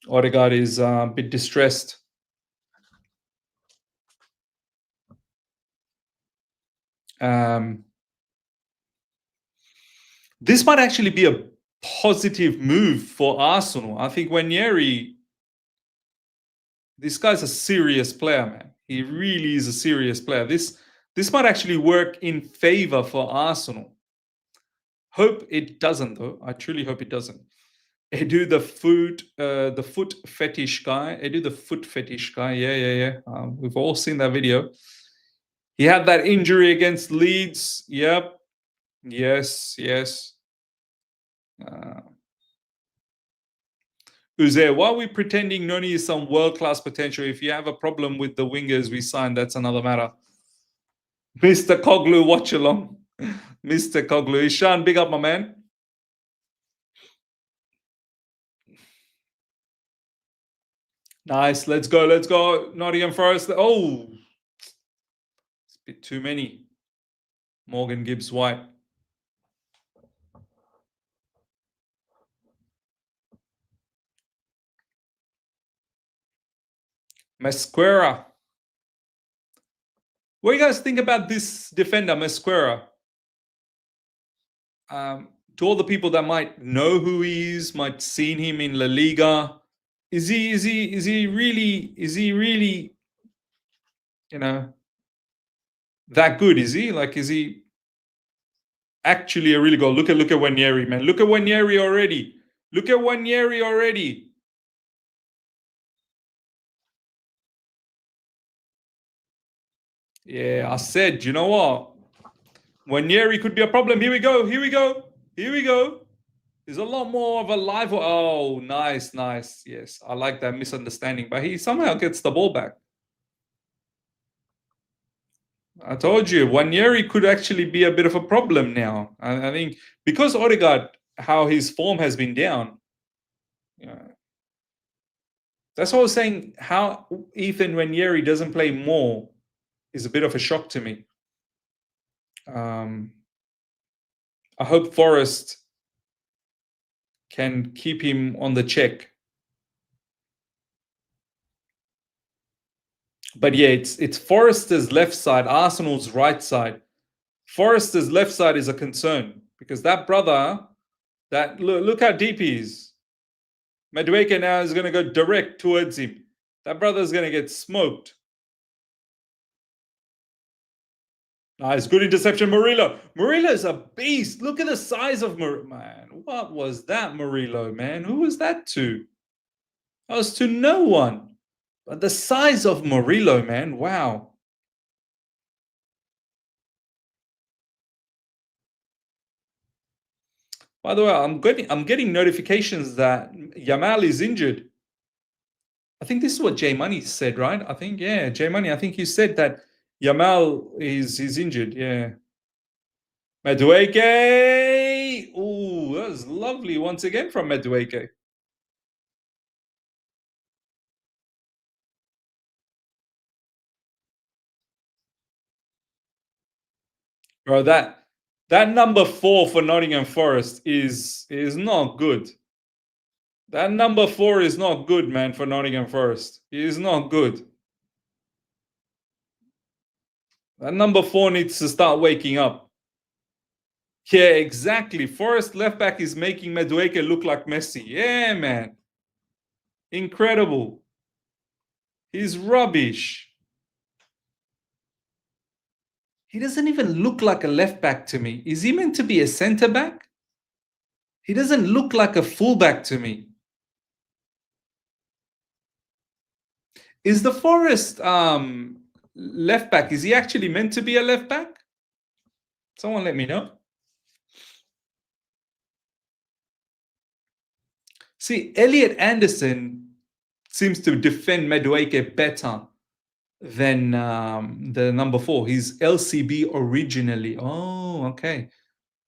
Odegaard is a bit distressed. This might actually be a positive move for Arsenal. I think Wanyeri, this guy's a serious player, man. He really is a serious player. This might actually work in favor for Arsenal. Hope it doesn't, though. I truly hope it doesn't. Edu, the foot fetish guy. Edu, the foot fetish guy. Yeah. We've all seen that video. He had that injury against Leeds. Yep. Yes. Uze, why are we pretending Noni is some world-class potential? If you have a problem with the wingers we signed, that's another matter. Mr. Koglu, watch along. Mr. Koglu. Ishan, big up, my man. Nice. Let's go. Nottingham Forest. Oh, it's a bit too many. Morgan Gibbs White. Mesquera. What do you guys think about this defender, Mesquera? To all the people that might know who he is, might seen him in La Liga, is he really, you know, that good? Is he actually a really good? Look at Wanyeri, man. Look at Wanyeri already. Yeah, I said, you know what? Wanyeri could be a problem. Here we go. There's a lot more of a live. Oh, nice. Yes, I like that misunderstanding. But he somehow gets the ball back. I told you, Wanyeri could actually be a bit of a problem now. I think because Odegaard, how his form has been down. That's what I was saying. How Ethan Wanyeri doesn't play more is a bit of a shock to me. I hope Forest can keep him on the check. But yeah, it's Forrester's left side, Arsenal's right side. Forrester's left side is a concern because that brother, look how deep he is. Madueke now is going to go direct towards him. That brother's going to get smoked. Nice, good interception, Murillo. Murillo is a beast. Look at the size of Murillo. Man, what was that, Murillo, man? Who was that to? That was to no one. But the size of Murillo, man, wow. By the way, I'm getting notifications that Yamal is injured. I think this is what J Money said, right? I think, yeah, J Money. I think he said that Yamal is injured. Yeah. Madueke. Ooh, that was lovely once again from Madueke. Bro, that number 4 for Nottingham Forest is not good. That number 4 is not good, man, for Nottingham Forest. He is not good. That number 4 needs to start waking up. Yeah, exactly. Forest left back is making Madueke look like Messi. Yeah, man. Incredible. He's rubbish. He doesn't even look like a left back to me. Is he meant to be a centre back? He doesn't look like a fullback to me. Is the Forest left back, is he actually meant to be a left back? Someone let me know. See, Elliot Anderson seems to defend Madueke better than the number 4. He's LCB originally. Oh, okay.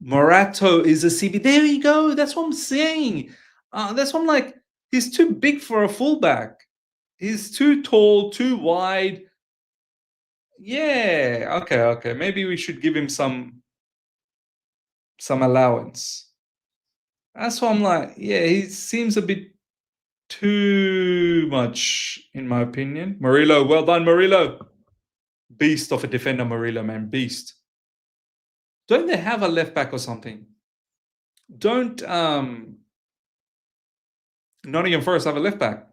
Morato is a CB. There you go. That's what I'm saying. That's what I'm like. He's too big for a fullback. He's too tall, too wide. Yeah. Okay. Okay. Maybe we should give him some allowance. That's what I'm like. Yeah, he seems a bit too much, in my opinion. Murillo, well done, Murillo. Beast of a defender, Murillo, man. Beast. Don't they have a left back or something? Don't Nottingham Forest have a left back?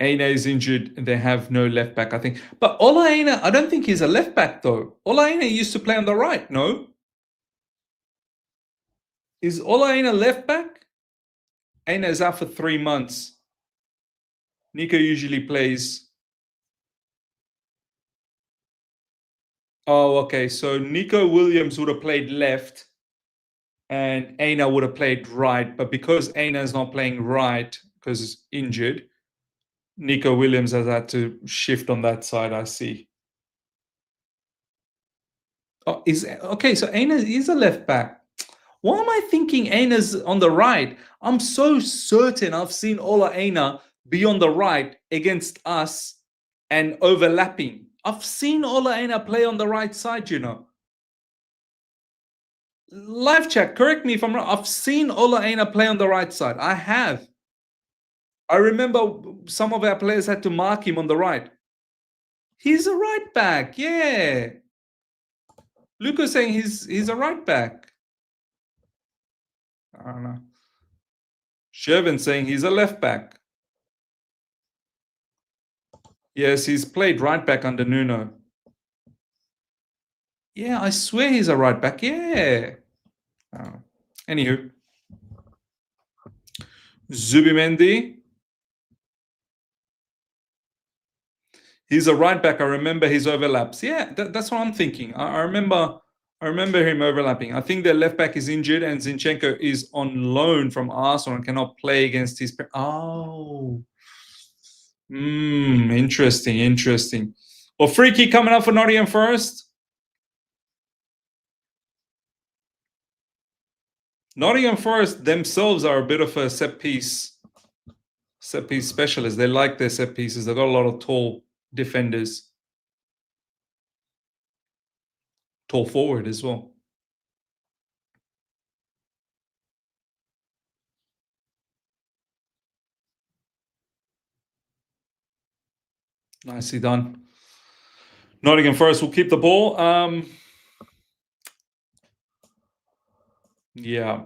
Aina is injured. They have no left back, I think. But Ola Aina, I don't think he's a left back though. Ola Aina used to play on the right, no? Is Ola Aina left back? Aina is out for 3 months. Nico usually plays. Oh, okay. So Nico Williams would have played left and Aina would have played right. But because Aina is not playing right because he's injured, Nico Williams has had to shift on that side, I see. Oh, is okay, so Aina is a left back. Why am I thinking Aina's on the right? I'm so certain I've seen Ola Aina be on the right against us and overlapping. I've seen Ola Aina play on the right side, you know. Live chat, correct me if I'm wrong. I've seen Ola Aina play on the right side. I have. I remember some of our players had to mark him on the right. He's a right back, yeah. Luca's saying he's a right back. I don't know. Shervin saying he's a left back. Yes, he's played right back under Nuno. Yeah, I swear he's a right back. Yeah. Oh. Anywho, Zubimendi. He's a right back. I remember his overlaps. Yeah, that's what I'm thinking. I remember him overlapping. I think their left back is injured and Zinchenko is on loan from Arsenal and cannot play against his. Oh. Interesting, interesting. Well, free kick coming up for Nottingham Forest. Nottingham Forest themselves are a bit of a set piece specialist. They like their set pieces. They've got a lot of tall defenders, tall forward as well. Nicely done. Nottingham Forest will keep the ball. Yeah.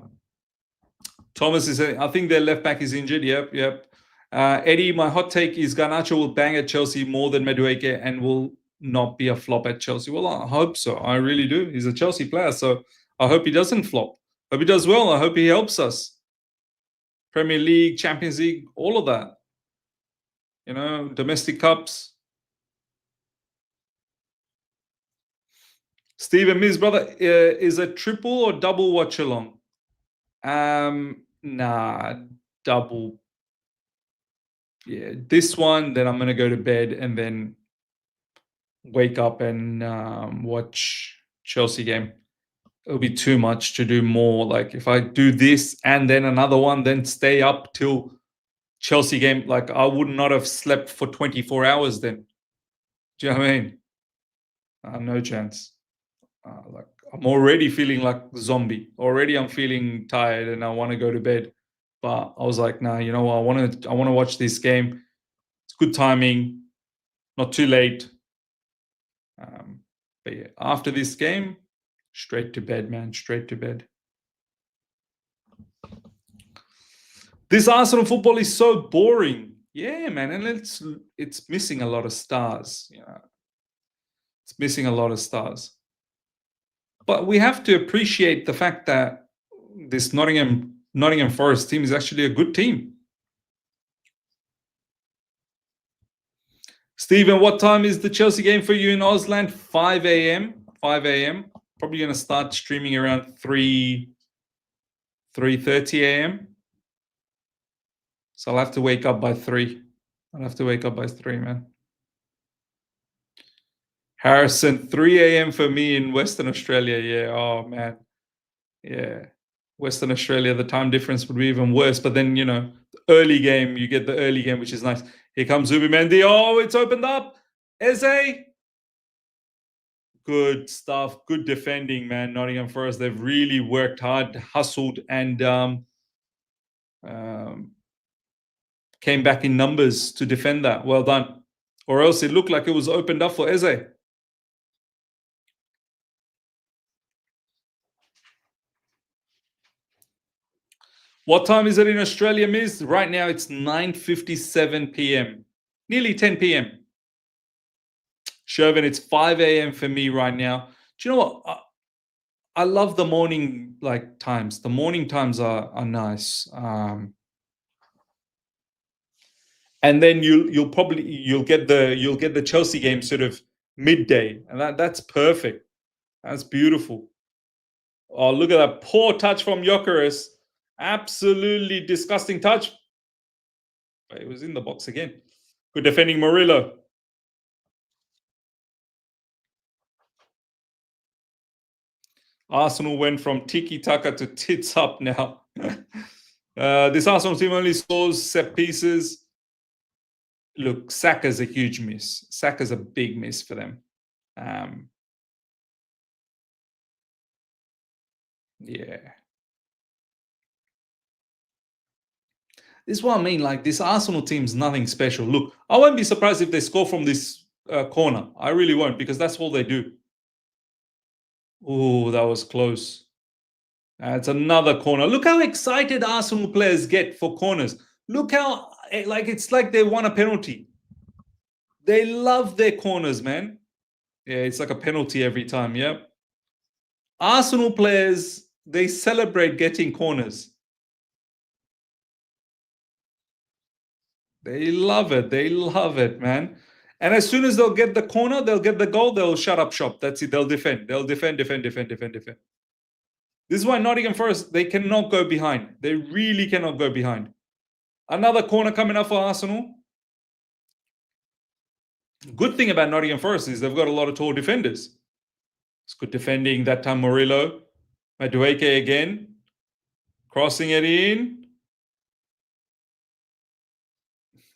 Thomas is, I think their left back is injured. Yep. Eddie, my hot take is Garnacho will bang at Chelsea more than Madueke and will not be a flop at Chelsea. Well, I hope so. I really do. He's a Chelsea player, so I hope he doesn't flop. Hope he does well. I hope he helps us. Premier League, Champions League, all of that. You know, domestic cups. Stephen Miz, brother, is a triple or double watch along? Nah, double. Yeah, this one, then I'm gonna go to bed and then wake up and watch Chelsea game. It'll be too much to do more. Like if I do this and then another one, then stay up till Chelsea game, like I would not have slept for 24 hours then. Do you know what I mean? No chance. Like I'm already feeling like a zombie. Already I'm feeling tired and I want to go to bed. But I was like, nah, you know what? I want to watch this game. It's good timing, not too late. But yeah, after this game, straight to bed, man. Straight to bed. This Arsenal football is so boring. Yeah, man, and it's missing a lot of stars. Yeah, it's missing a lot of stars. But we have to appreciate the fact that this Nottingham Forest team is actually a good team. Stephen, what time is the Chelsea game for you in Ausland? 5 a.m. 5 a.m. Probably going to start streaming around 3:30 a.m. So I'll have to wake up by 3. I'll have to wake up by 3, man. Harrison, 3 a.m. for me in Western Australia. Yeah. Oh, man. Yeah. Western Australia, the time difference would be even worse. But then, early game, you get the early game, which is nice. Here comes Zubimendi. Oh, it's opened up. Eze. Good stuff. Good defending, man. Nottingham Forest. They've really worked hard, hustled, and came back in numbers to defend that. Well done. Or else it looked like it was opened up for Eze. What time is it in Australia, Miz? Right now it's 9:57 p.m. Nearly 10 p.m. Shervin, it's 5 a.m. for me right now. Do you know what? I love the morning times. The morning times are nice. And then you'll get the Chelsea game sort of midday, and that's perfect. That's beautiful. Oh, look at that poor touch from Gyökeres. Absolutely disgusting touch. But it was in the box again. Good defending, Murillo. Arsenal went from tiki-taka to tits up now. This Arsenal team only scores set pieces. Look, Saka's a huge miss. Saka's a big miss for them. Yeah. This is what I mean. Like, this Arsenal team's nothing special. Look, I won't be surprised if they score from this corner. I really won't, because that's all they do. Oh, that was close. It's another corner. Look how excited Arsenal players get for corners. Look how, it's like they won a penalty. They love their corners, man. Yeah, it's like a penalty every time, yeah. Arsenal players, they celebrate getting corners. They love it. They love it, man. And as soon as they'll get the corner, they'll get the goal, they'll shut up shop. That's it. They'll defend. They'll defend. This is why Nottingham Forest, they cannot go behind. They really cannot go behind. Another corner coming up for Arsenal. Good thing about Nottingham Forest is they've got a lot of tall defenders. It's good defending. That time Murillo. Madueke again. Crossing it in.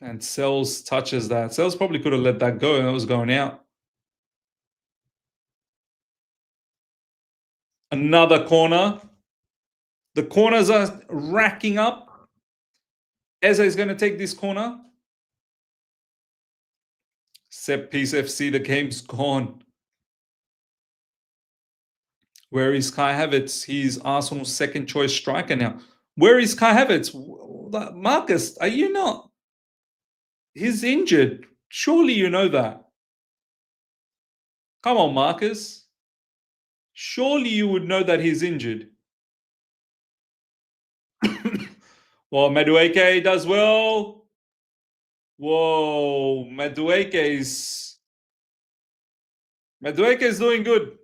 And Sells touches that. Sells probably could have let that go and it was going out. Another corner. The corners are racking up. Eze is going to take this corner. Set piece FC, the game's gone. Where is Kai Havertz? He's Arsenal's second choice striker now. Where is Kai Havertz? Marcus, are you not? He's injured. Surely you know that. Come on, Marcus. Surely you would know that he's injured. Well, Madueke does well. Whoa, Madueke is doing good.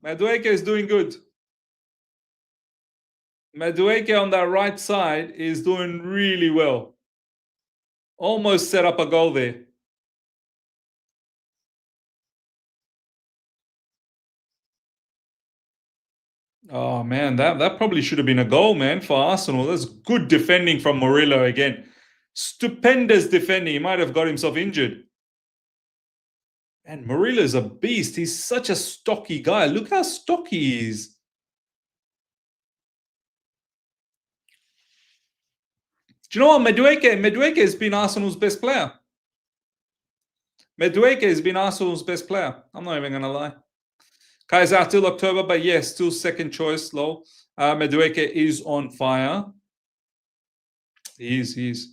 Madueke is doing good. Madueke on that right side is doing really well. Almost set up a goal there. Oh man, that probably should have been a goal, man, for Arsenal. That's good defending from Murillo again. Stupendous defending. He might have got himself injured. And Murillo's a beast. He's such a stocky guy. Look how stocky he is. Do you know what? Madueke has been Arsenal's best player. Madueke has been Arsenal's best player. I'm not even going to lie. Kai's out till October, but yes, still second choice, lol. Madueke is on fire. He is.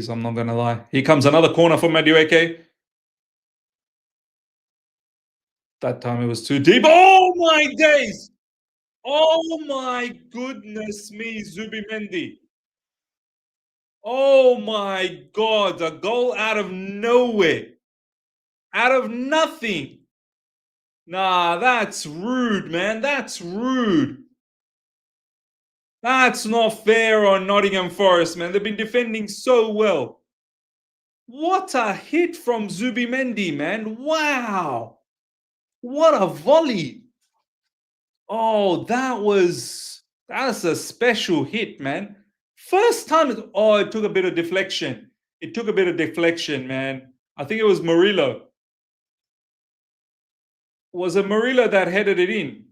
I'm not going to lie. Here comes another corner for Madueke. That time it was too deep. Oh my days! Oh my goodness me, Zubimendi. Oh my God, a goal out of nowhere. Out of nothing. Nah, that's rude, man. That's rude. That's not fair on Nottingham Forest, man. They've been defending so well. What a hit from Zubimendi, man. Wow. What a volley. Oh, that's a special hit, man. First time it took a bit of deflection. It took a bit of deflection, man. I think it was Murillo. Was it Murillo that headed it in?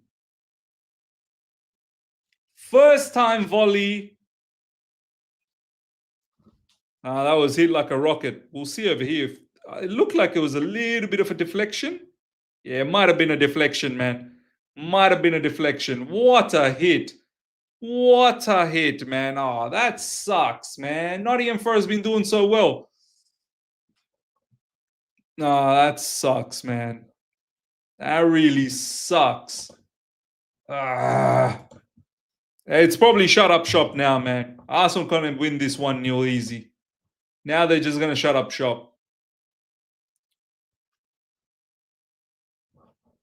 First time volley. That was hit like a rocket. We'll see over here. It looked like it was a little bit of a deflection. Yeah, it might have been a deflection, man. Might have been a deflection. What a hit. What a hit, man. Oh, that sucks, man. Nottingham Forest has been doing so well. No, that sucks, man. That really sucks. It's probably shut up shop now, man. Arsenal can't win this 1-0 easy. Now they're just going to shut up shop.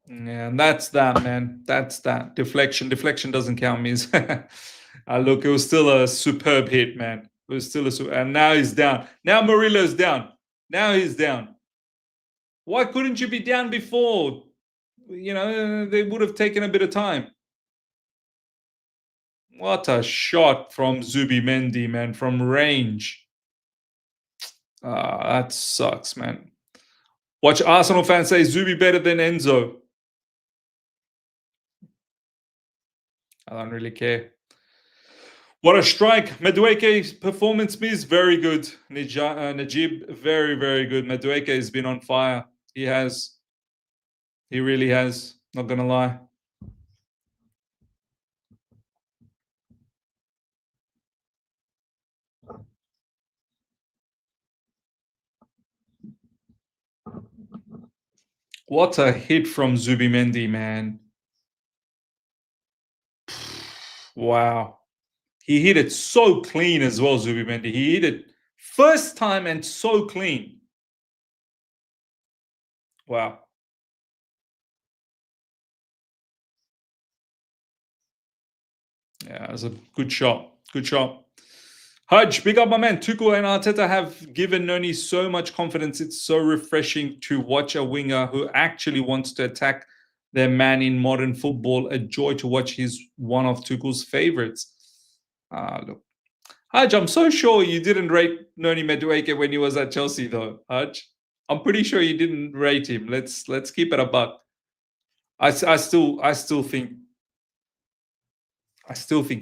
Yeah, and that's that, man. That's that. Deflection. Deflection doesn't count, means. Look, it was still a superb hit, man. It was still and now he's down. Now Murillo's down. Now he's down. Why couldn't you be down before? You know, they would have taken a bit of time. What a shot from Zubimendi, man, from range. That sucks, man. Watch Arsenal fans say Zubi better than Enzo. I don't really care. What a strike. Madueke's performance is very good. Najib, very, very good. Madueke has been on fire. He has. He really has. Not going to lie. What a hit from Zubimendi, man. Wow. He hit it so clean as well, Zubimendi. He hit it first time and so clean. Wow. Yeah, it was a good shot. Good shot. Hudge, big up my man. Tuchel and Arteta have given Noni so much confidence. It's so refreshing to watch a winger who actually wants to attack their man in modern football. A joy to watch. He's one of Tuchel's favorites. Look, Hudge, I'm so sure you didn't rate Noni Madueke when he was at Chelsea, though. Hudge, I'm pretty sure you didn't rate him. Let's keep it a buck. I still think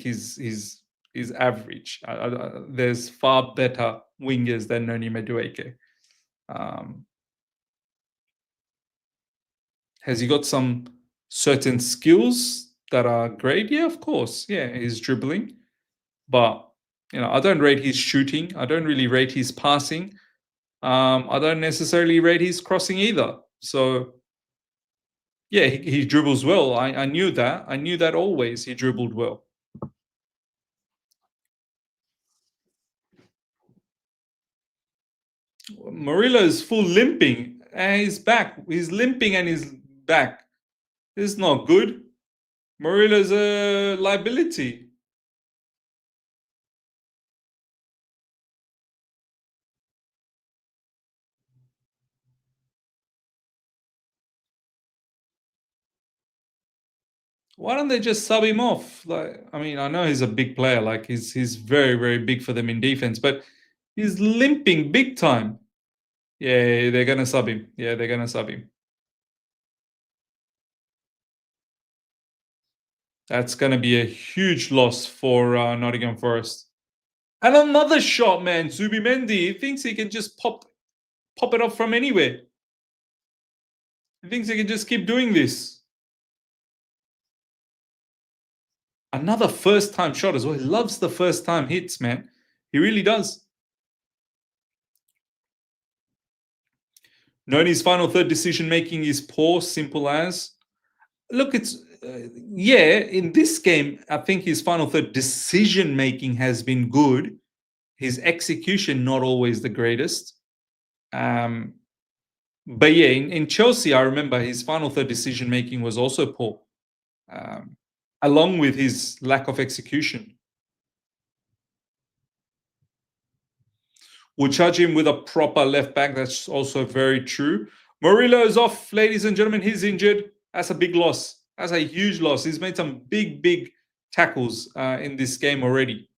he's average. There's far better wingers than Noni Madueke. Has he got some certain skills that are great? Yeah, of course. Yeah, he's dribbling. But, I don't rate his shooting. I don't really rate his passing. I don't necessarily rate his crossing either. So, yeah, he dribbles well. I knew that. I knew that always he dribbled well. Murillo is full limping. And he's back. He's limping and he's back. This is not good. Morila's a liability. Why don't they just sub him off? Like, I mean, I know he's a big player. Like, he's very, very big for them in defense, but he's limping big time. Yeah, they're gonna sub him. Yeah, they're gonna sub him. That's gonna be a huge loss for Nottingham Forest. And another shot, man. Zubimendi. He thinks he can just pop it up from anywhere. He thinks he can just keep doing this. Another first time shot as well. He loves the first time hits, man. He really does. Noni's final third decision making is poor, simple as. Look, it's yeah, in this game, I think his final third decision making has been good. His execution, not always the greatest. But yeah, in Chelsea, I remember his final third decision making was also poor, along with his lack of execution. We'll charge him with a proper left back. That's also very true. Murillo is off, ladies and gentlemen. He's injured. That's a big loss. That's a huge loss. He's made some big, big tackles in this game already.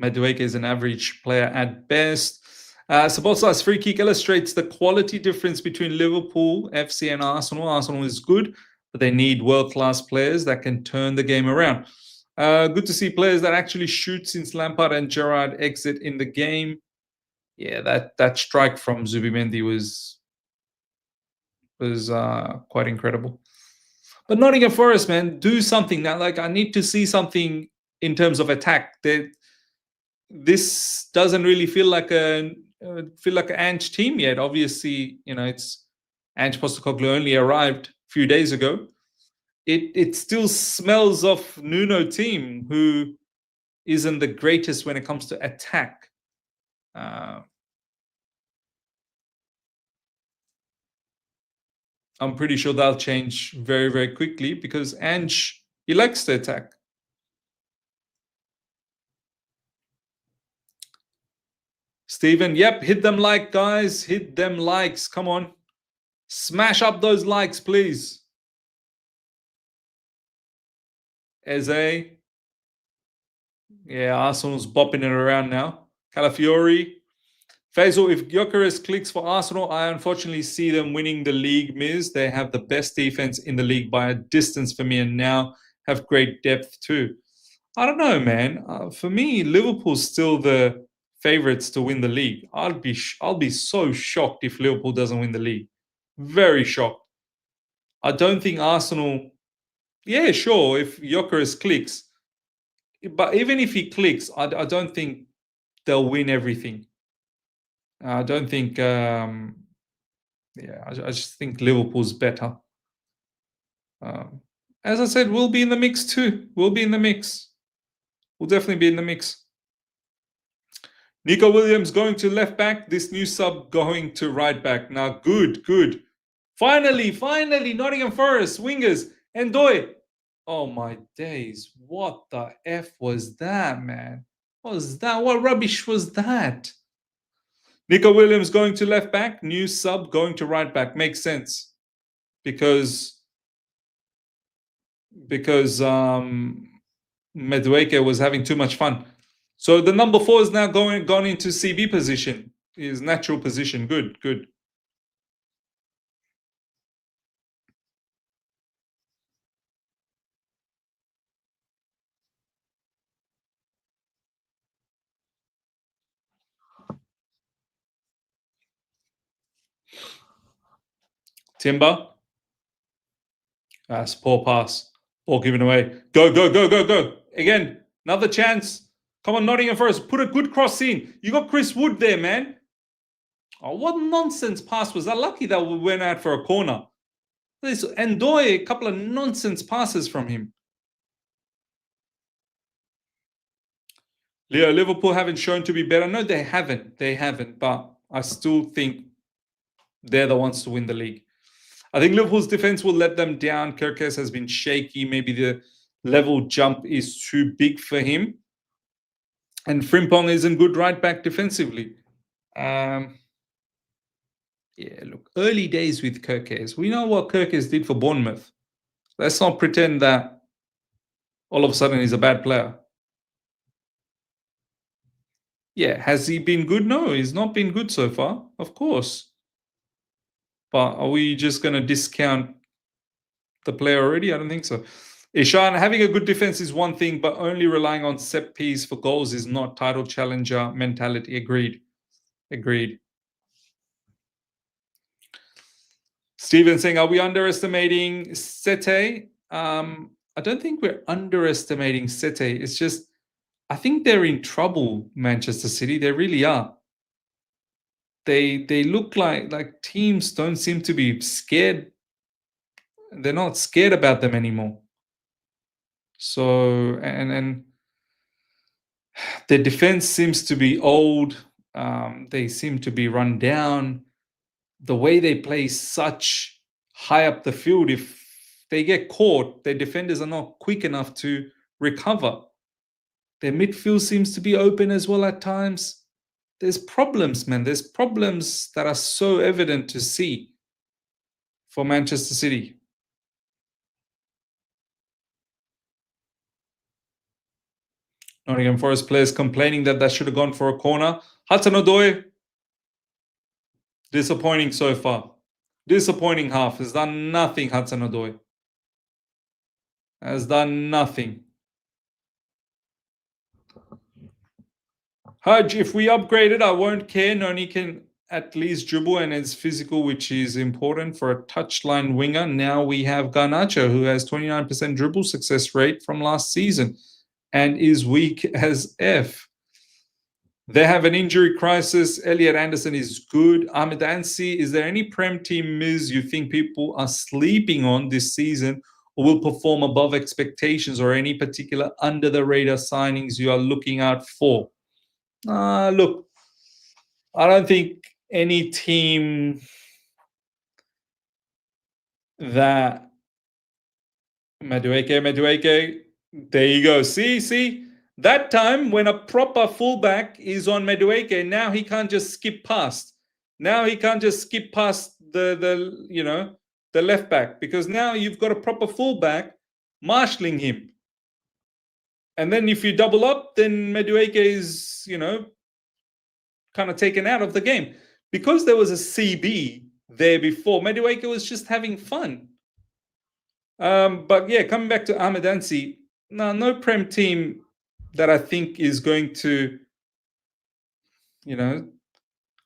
Madueke is an average player at best. Sabotsa's free kick illustrates the quality difference between Liverpool, FC, and Arsenal. Arsenal is good, but they need world-class players that can turn the game around. Good to see players that actually shoot since Lampard and Gerrard exit in the game. Yeah, that strike from Zubimendi was quite incredible. But Nottingham Forest, man, do something now. Like, I need to see something in terms of attack. This doesn't really feel like an Ange team yet. Obviously, it's Ange Postecoglou only arrived a few days ago. It still smells of Nuno team, who isn't the greatest when it comes to attack. I'm pretty sure that'll change very, very quickly because Ange, he likes to attack. Steven, yep, hit them like, guys. Hit them likes. Come on. Smash up those likes, please. Eze. Yeah, Arsenal's bopping it around now. Calafiori. Faisal, if Gyökeres clicks for Arsenal, I unfortunately see them winning the league, Miz. They have the best defense in the league by a distance for me and now have great depth too. I don't know, man. For me, Liverpool's still the favorites to win the league. I'll be so shocked if Liverpool doesn't win the league. Very shocked. I don't think Arsenal. Yeah, sure, if Gyökeres clicks, but even if he clicks, I don't think they'll win everything. I don't think. Yeah, I just think Liverpool's better. As I said, we'll be in the mix too. We'll be in the mix. We'll definitely be in the mix. Nico Williams going to left back. This new sub going to right back. Now, good. Finally, Nottingham Forest wingers. Ndoye. Oh my days! What the f was that, man? What was that? What rubbish was that? Nico Williams going to left back. New sub going to right back. Makes sense because Madueke was having too much fun. So the number 4 is now gone into CB position, his natural position. Good. Timber. That's poor pass. Ball given away. Go. Again, another chance. Come on, Nottingham Forest. Put a good cross in. You got Chris Wood there, man. Oh, what nonsense pass was that? Lucky that we went out for a corner. This Endoy, a couple of nonsense passes from him. Yeah, Liverpool haven't shown to be better. No, they haven't. They haven't. But I still think they're the ones to win the league. I think Liverpool's defense will let them down. Kirkes has been shaky. Maybe the level jump is too big for him. And Frimpong isn't good right back defensively. Yeah, look, early days with Kirkes. We know what Kirkes did for Bournemouth. Let's not pretend that all of a sudden he's a bad player. Yeah, has he been good? No, he's not been good so far, of course. But are we just going to discount the player already? I don't think so. Ishan, having a good defense is one thing, but only relying on set piece for goals is not title challenger mentality. Agreed. Agreed. Steven saying, are we underestimating Sete? I don't think we're underestimating Sete. It's just, I think they're in trouble, Manchester City. They really are. They look like teams don't seem to be scared. They're not scared about them anymore. So and their defense seems to be old. They seem to be run down. The way they play such high up the field, if they get caught, their defenders are not quick enough to recover. Their midfield seems to be open as well at times. There's problems, man. There's problems that are so evident to see for Manchester City. Nottingham Forest players complaining that should have gone for a corner. Hudson-Odoi, disappointing so far. Disappointing half. Has done nothing, Hudson-Odoi. Has done nothing. Hudge, if we upgrade it, I won't care. Noni can at least dribble and is physical, which is important for a touchline winger. Now we have Garnacho, who has 29% dribble success rate from last season and is weak as F. They have an injury crisis. Elliot Anderson is good. Ahmed Ansi, is there any Prem team moves you think people are sleeping on this season or will perform above expectations, or any particular under-the-radar signings you are looking out for? Look, I don't think any team that Madueke, there you go. See, that time when a proper fullback is on Madueke, now he can't just skip past. Now he can't just skip past the left back, because now you've got a proper fullback marshalling him. And then if you double up, then Madueke is, kind of taken out of the game. Because there was a CB there before, Madueke was just having fun. But yeah, coming back to Ahmed Ansi, no Prem team that I think is going to,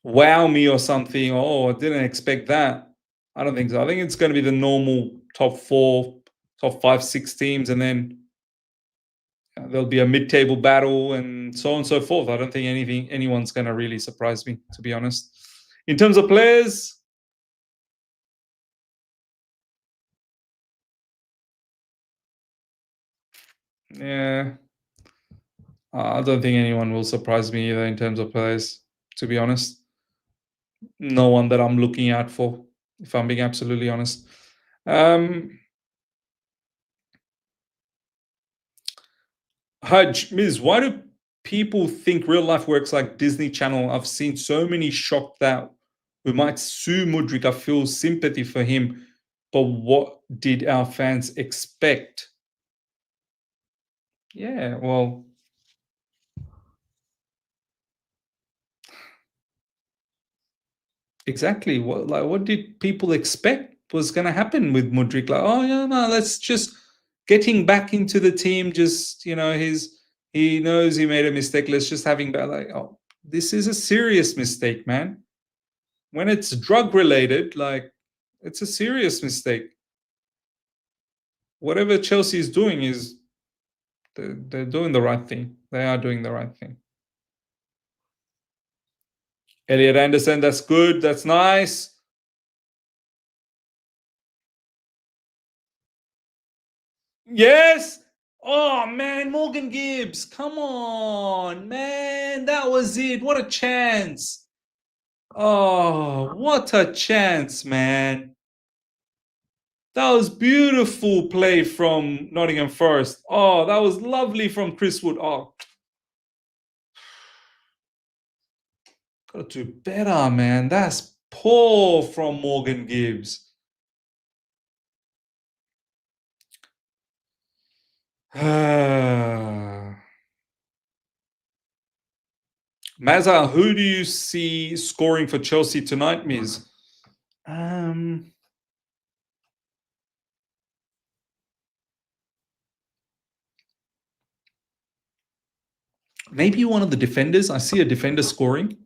wow me or something. Oh, I didn't expect that. I don't think so. I think it's going to be the normal top 4, top 5, 6 teams, and then there'll be a mid-table battle and so on and so forth. I don't think anyone's going to really surprise me, to be honest. In terms of players, yeah, I don't think anyone will surprise me either in terms of players, to be honest. No one that I'm looking out for, if I'm being absolutely honest. Haj, Miz, why do people think real life works like Disney Channel? I've seen so many shocked that we might sue Mudrik. I feel sympathy for him, but what did our fans expect? Yeah, well, exactly. What did people expect was going to happen with Mudrik? Like, oh yeah, no, let's just getting back into the team. Just he knows he made a mistake. Let's just having that. Like, oh, this is a serious mistake, man. When it's drug related, like, it's a serious mistake. Whatever Chelsea is doing is they're doing the right thing. They are doing the right thing. Elliot Anderson, that's good. That's nice. Yes. Oh man, Morgan Gibbs. Come on, man. That was it. What a chance. Oh, what a chance, man. That was beautiful play from Nottingham Forest. Oh, that was lovely from Chris Wood. Oh, gotta do better, man. That's poor from Morgan Gibbs. Mazza, who do you see scoring for Chelsea tonight, Miz? Maybe one of the defenders. I see a defender scoring.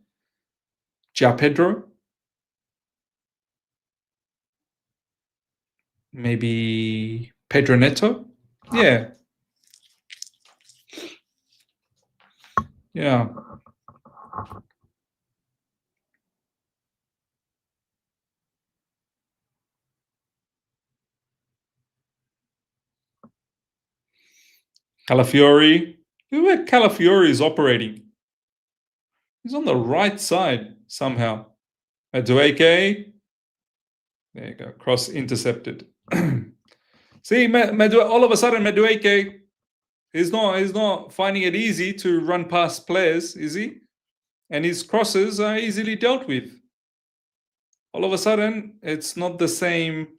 Ja Pedro. Maybe Pedro Neto. Yeah. Yeah. Calafiori. Look where Calafiori is operating. He's on the right side somehow. Madueke. There you go. Cross intercepted. See, all of a sudden, Madueke, he's not finding it easy to run past players, is he? And his crosses are easily dealt with. All of a sudden, it's not the same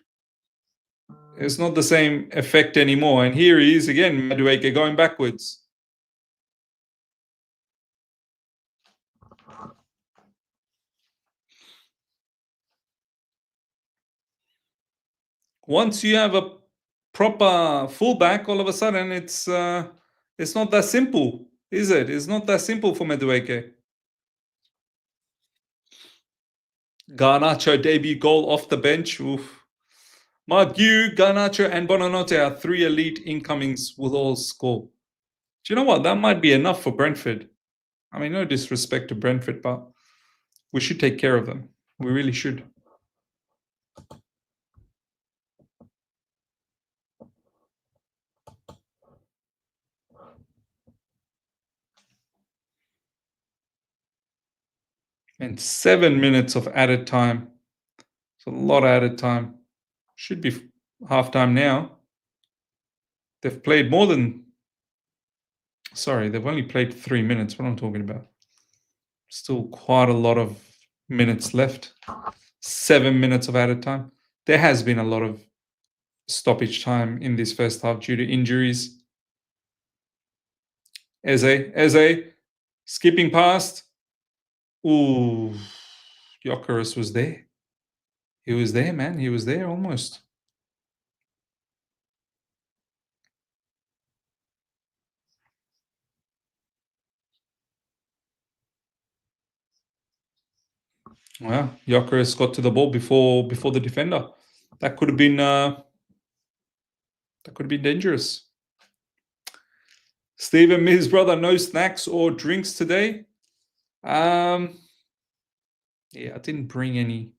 effect anymore. And here he is again, Madueke going backwards. Once you have a proper fullback, all of a sudden it's not that simple, is it? It's not that simple for Madueke. Garnacho debut goal off the bench. Oof. Margu, Garnacho, and Bonanote are 3 elite incomings will all score. Do you know what? That might be enough for Brentford. I mean, no disrespect to Brentford, but we should take care of them. We really should. And 7 minutes of added time. It's a lot of added time. Should be halftime now. They've played more than... Sorry, they've only played 3 minutes. What am I talking about? Still quite a lot of minutes left. 7 minutes of added time. There has been a lot of stoppage time in this first half due to injuries. Eze, skipping past. Ooh, Gyökeres was there. He was there, man. He was there almost. Well, Gyökeres got to the ball before the defender. That could have been dangerous. Stephen, his brother, no snacks or drinks today. Yeah, I didn't bring any.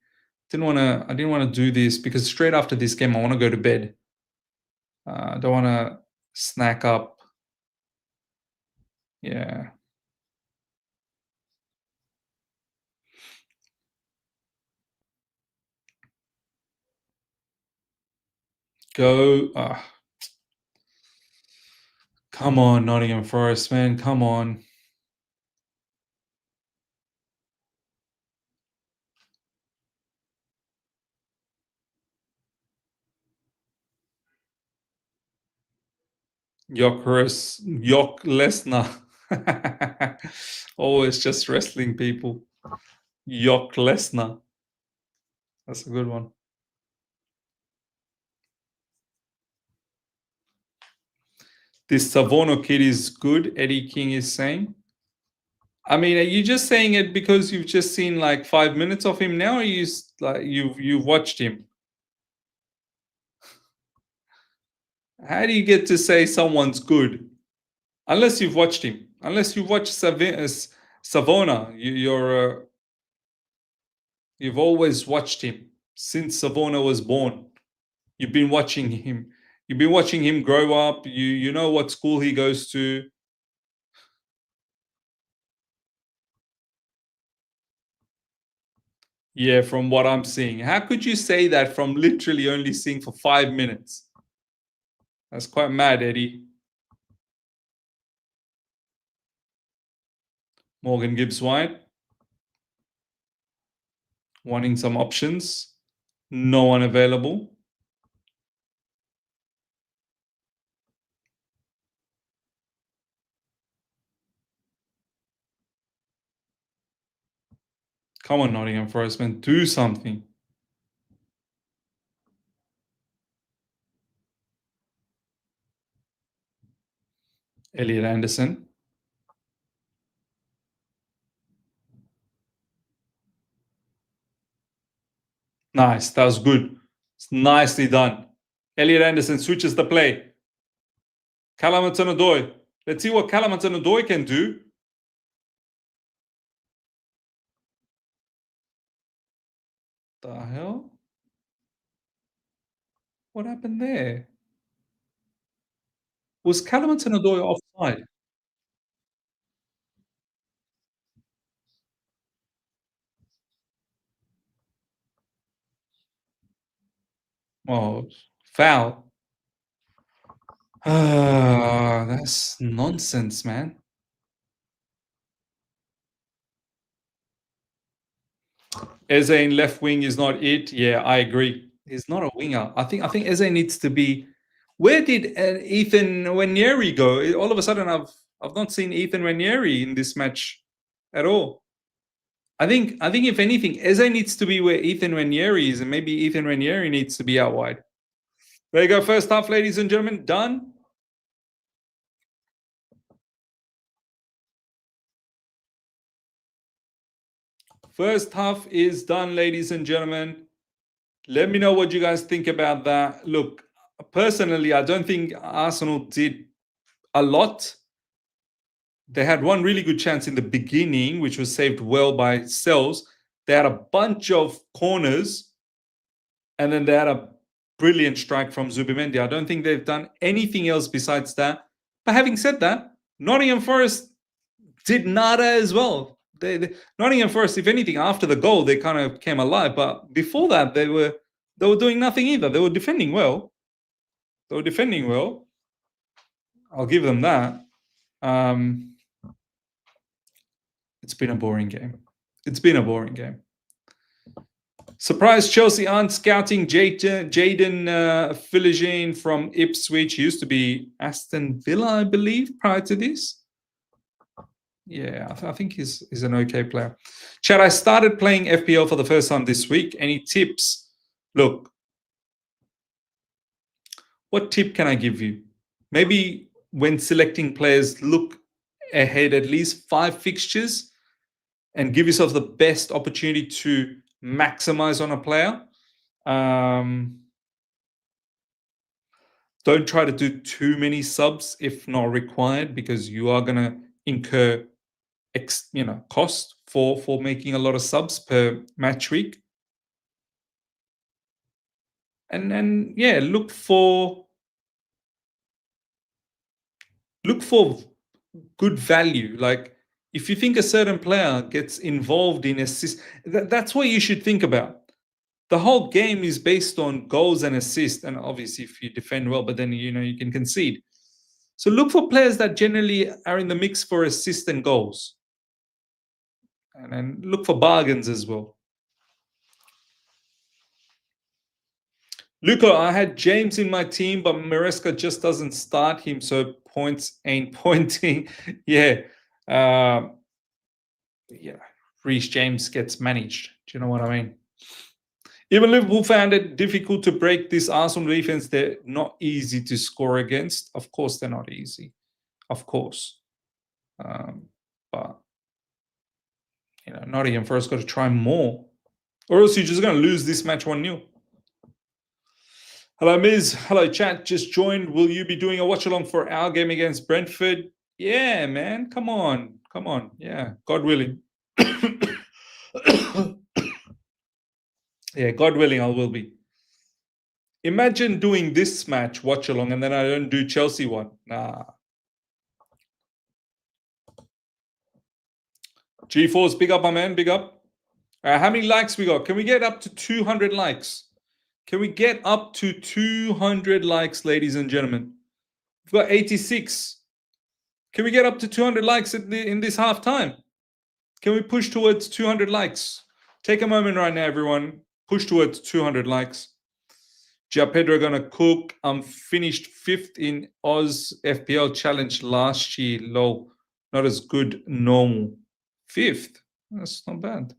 I didn't want to do this because straight after this game, I want to go to bed. I don't want to snack up. Yeah. Go. Come on, Nottingham Forest, man. Come on. Yok Lesnar. Always just wrestling people. Yok Lesnar. That's a good one. This Savono kid is good, Eddie King is saying. I mean, are you just saying it because you've just seen like 5 minutes of him now, or you've watched him? How do you get to say someone's good? Unless you've watched him. Unless you've watched Savona. You've always watched him since Savona was born. You've been watching him. You've been watching him grow up. You know what school he goes to. Yeah, from what I'm seeing. How could you say that from literally only seeing for 5 minutes? That's quite mad, Eddie. Morgan Gibbs White wanting some options. No one available. Come on, Nottingham Forest, man. Do something. Elliot Anderson. Nice. That was good. It's nicely done. Elliot Anderson switches the play. Callum Hudson-Odoi. Let's see what Callum Hudson-Odoi can do. The hell? What happened there? Was Callum Hudson-Odoi offside? Oh, foul. Ah, that's nonsense, man. Eze in left wing is not it. Yeah, I agree. He's not a winger. I think Eze needs to be. Where did Ethan Wanieri go? All of a sudden, I've not seen Ethan Wanieri in this match at all. I think if anything, Eze needs to be where Ethan Wanieri is, and maybe Ethan Wanieri needs to be out wide. There you go. First half, ladies and gentlemen, done. First half is done, ladies and gentlemen. Let me know what you guys think about that. Look, personally, I don't think Arsenal did a lot. They had one really good chance in the beginning, which was saved well by Sells. They had a bunch of corners, and then they had a brilliant strike from Zubimendi. I don't think they've done anything else besides that. But having said that, Nottingham Forest did nada as well. Nottingham Forest, if anything, after the goal, they kind of came alive. But before that, they were doing nothing either. They were defending well. I'll give them that. It's been a boring game. Surprised Chelsea aren't scouting Jaden Philogene from Ipswich. He used to be Aston Villa, I believe, prior to this. Yeah, I think he's an okay player. Chad, I started playing FPL for the first time this week. Any tips? Look, what tip can I give you? Maybe when selecting players, look ahead at least 5 fixtures and give yourself the best opportunity to maximize on a player. Don't try to do too many subs if not required, because you are going to incur cost for making a lot of subs per match week. And yeah, look for good value. Like, if you think a certain player gets involved in assists, that's what you should think about. The whole game is based on goals and assists, and obviously if you defend well, but then you can concede. So look for players that generally are in the mix for assists and goals, and then look for bargains as well. Luca, I had James in my team, but Maresca just doesn't start him, so points ain't pointing. Yeah. Reece James gets managed. Do you know what I mean? Even Liverpool found it difficult to break this Arsenal defense. They're not easy to score against. Of course, they're not easy. Of course. But, Nottingham Forest got to try more, or else you're just going to lose this match 1-0. Hello, Miz. Hello, chat. Just joined. Will you be doing a watch along for our game against Brentford? Yeah, man. Come on. Yeah, God willing. Yeah, God willing, I will be. Imagine doing this match watch along and then I don't do Chelsea one. Nah. G4's big up, my man. Big up. How many likes we got? Can we get up to 200 likes? Can we get up to 200 likes, ladies and gentlemen? We've got 86. Can we get up to 200 likes in this half time? Can we push towards 200 likes? Take a moment right now, everyone. Push towards 200 likes. Gia Pedro gonna cook. I'm finished 5th in Oz FPL challenge last year. Low. Not as good normal. 5th. That's not bad.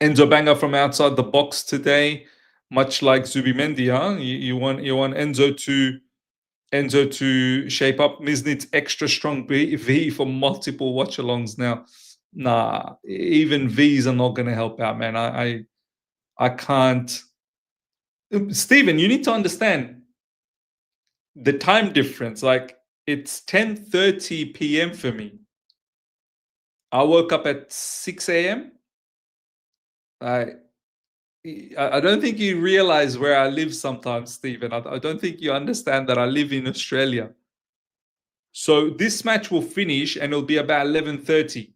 Enzo Banger from outside the box today. Much like Zubimendi, huh? You want Enzo to shape up. Miznit's extra strong V for multiple watch-alongs now. Nah, even V's are not going to help out, man. I can't. Stephen, you need to understand the time difference. Like, it's 10:30 p.m. for me. I woke up at 6 a.m. I don't think you realize where I live sometimes, Stephen. I don't think you understand that I live in Australia. So this match will finish and it'll be about 11:30.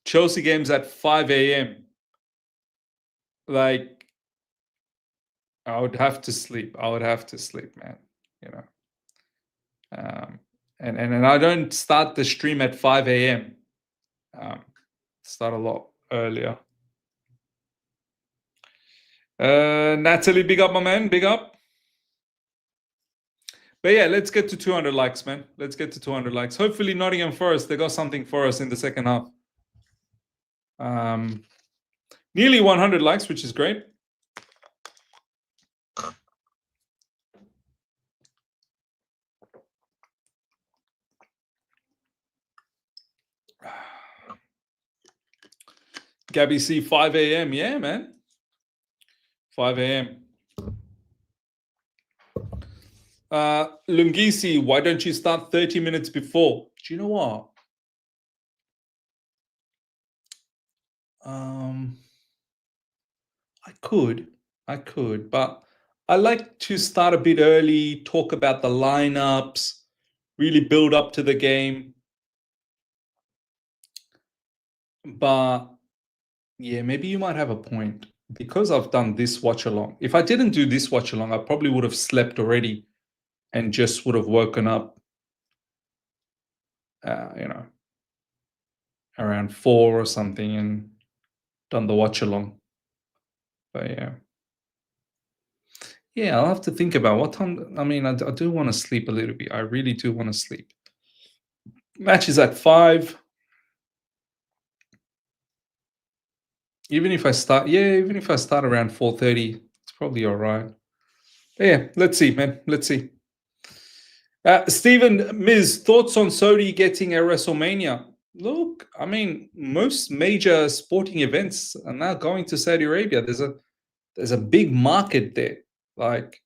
Chelsea game's at 5 a.m. Like, I would have to sleep. Man. You know. And I don't start the stream at 5 a.m. Start a lot earlier. Natalie, big up, my man. Big up. But yeah, let's get to 200 likes, man. Let's get to 200 likes. Hopefully Nottingham Forest, they got something for us in the second half. Nearly 100 likes, which is great. Gabby C, 5 a.m. Yeah, man. 5 a.m. Lungisi, why don't you start 30 minutes before? Do you know what? I could, but I like to start a bit early, talk about the lineups, really build up to the game. But yeah, maybe you might have a point. Because I've done this watch along. If I didn't do this watch along, I probably would have slept already and just would have woken up, around 4 or something and done the watch along. But yeah, I'll have to think about what time. I mean, I do want to sleep a little bit. I really do want to sleep. Match is at 5. Even if I start around 4:30, it's probably all right. But yeah, let's see, man. Let's see. Stephen, Ms., thoughts on Saudi getting a WrestleMania? Look, I mean, most major sporting events are now going to Saudi Arabia. There's a big market there. Like,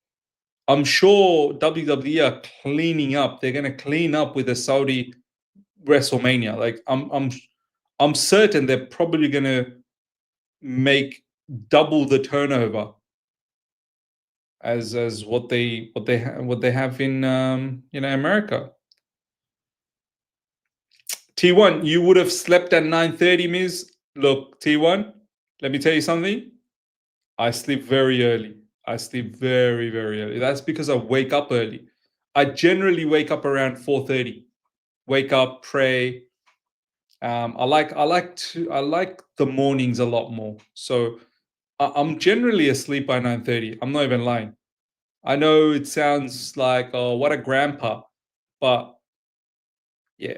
I'm sure WWE are cleaning up. They're going to clean up with the Saudi WrestleMania. Like, I'm certain they're probably going to make double the turnover as what they have in America. T1, you would have slept at 9:30, Ms. Look, T1, let me tell you something. I sleep very early. I sleep very, very early. That's because I wake up early. I generally wake up around 4:30. Wake up, pray. I like the mornings a lot more. So I'm generally asleep by 9:30. I'm not even lying. I know it sounds like, oh, what a grandpa, but yeah.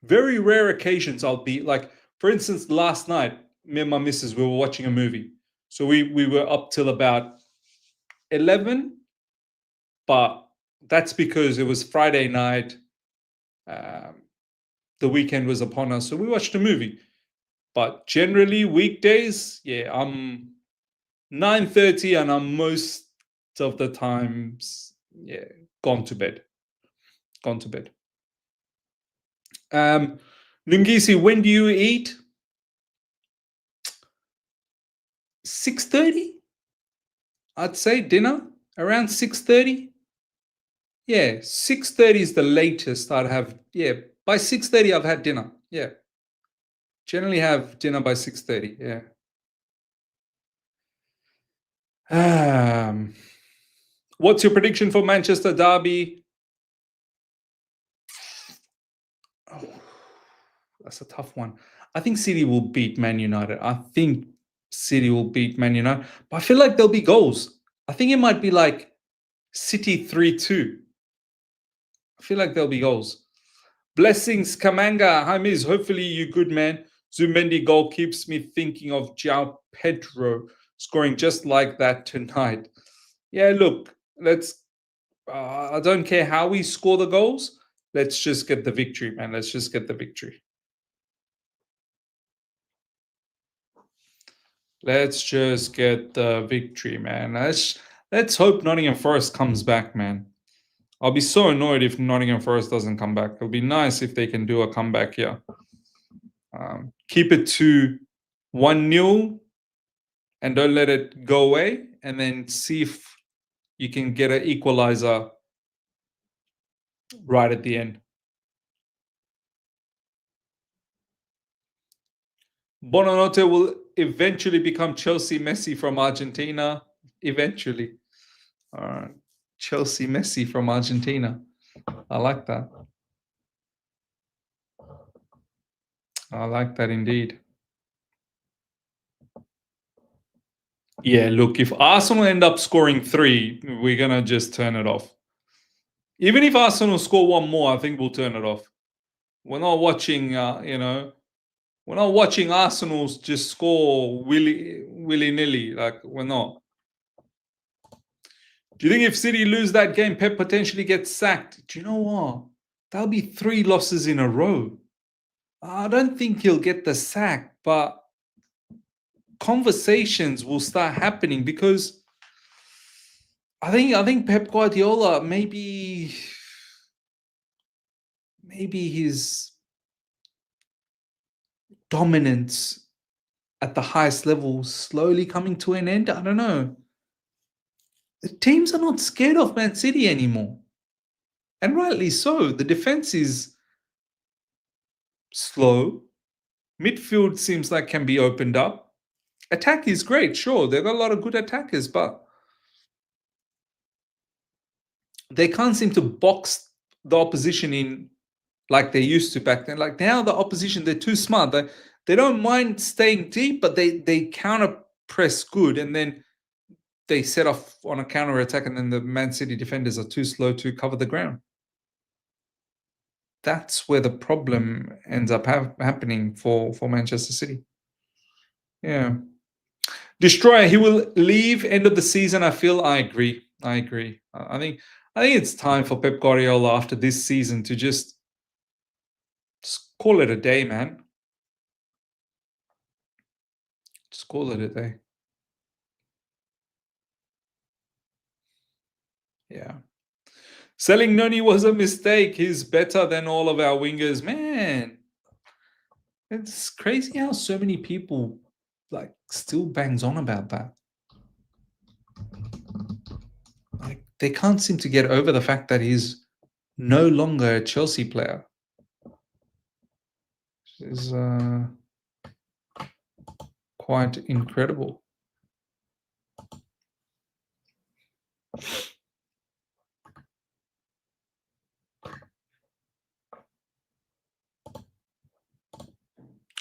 Very rare occasions I'll be like, for instance, last night, me and my missus, we were watching a movie. So we were up till about 11, but that's because it was Friday night. The weekend was upon us, so we watched a movie. But generally, weekdays, yeah, I'm 9:30, and I'm most of the times, yeah, gone to bed. Nungisi, when do you eat? 6:30. I'd say dinner around 6:30. Yeah, 6:30 is the latest I'd have. Yeah, by 6:30 I've had dinner. Yeah, generally have dinner by 6:30. Yeah. Um, what's your prediction for Manchester Derby? Oh, that's a tough one. I think City will beat Man United. I think City will beat Man United, but I feel like there'll be goals. I think it might be like City 3-2. I feel like there'll be goals. Blessings, Kamanga. Hi, Miz. Hopefully you good, man. Zumendi goal keeps me thinking of João Pedro scoring just like that tonight. Yeah, look, let's. I don't care how we score the goals. Let's just get the victory, man. Let's just get the victory. Let's just get the victory, man. Let's hope Nottingham Forest comes back, man. I'll be so annoyed if Nottingham Forest doesn't come back. It'll be nice if they can do a comeback here. Keep it to 1-0 and don't let it go away, and then see if you can get an equalizer right at the end. Bonanote will eventually become Chelsea Messi from Argentina. Eventually. All right. Chelsea Messi from Argentina. I like that. I like that indeed. Yeah, look, if Arsenal end up scoring 3, we're going to just turn it off. Even if Arsenal score one more, I think we'll turn it off. We're not watching, we're not watching Arsenal just score willy-nilly. Like, we're not. Do you think if City lose that game, Pep potentially gets sacked? Do you know what? That'll be 3 losses in a row. I don't think he'll get the sack, but conversations will start happening because I think Pep Guardiola maybe his dominance at the highest level slowly coming to an end. I don't know. The teams are not scared of Man City anymore. And rightly so. The defense is slow. Midfield seems like can be opened up. Attack is great, sure. They've got a lot of good attackers, but they can't seem to box the opposition in like they used to back then. Like now, the opposition, they're too smart. They don't mind staying deep, but they counter press good, and then they set off on a counter attack, and then the Man City defenders are too slow to cover the ground. That's where the problem ends up happening for Manchester City. Yeah. Destroyer, he will leave end of the season. I agree. I think it's time for Pep Guardiola after this season to just call it a day, man. Just call it a day. Yeah. Selling Noni was a mistake. He's better than all of our wingers. Man, it's crazy how so many people like still bangs on about that. Like they can't seem to get over the fact that he's no longer a Chelsea player. Is quite incredible.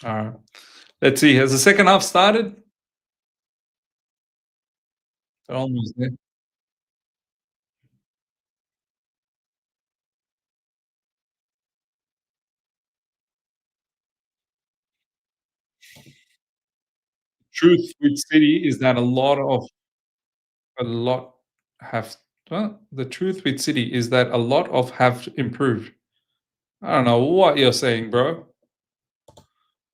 All right. Let's see. Has the second half started? They're almost there. Truth with City is that a lot have well, the truth with City is that a lot of have improved. I don't know what you're saying, bro.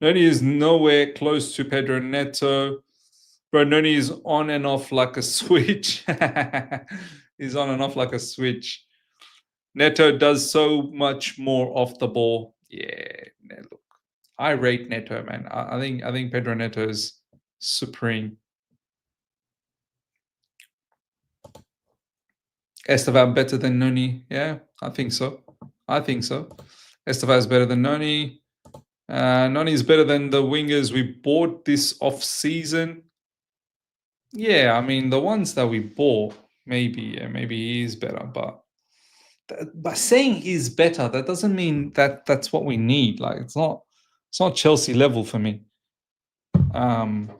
Noni is nowhere close to Pedro Neto. Bro, Noni is on and off like a switch. He's on and off like a switch. Neto does so much more off the ball. Yeah, look, I rate Neto, man. I think Pedro Neto is supreme. Estevan better than Noni. Yeah, I think so. I think so. Estevan is better than Noni. Noni is better than the wingers we bought this off season. Yeah, I mean the ones that we bought, maybe he is better, but by saying he's better, that doesn't mean that that's what we need. Like it's not Chelsea level for me. Um,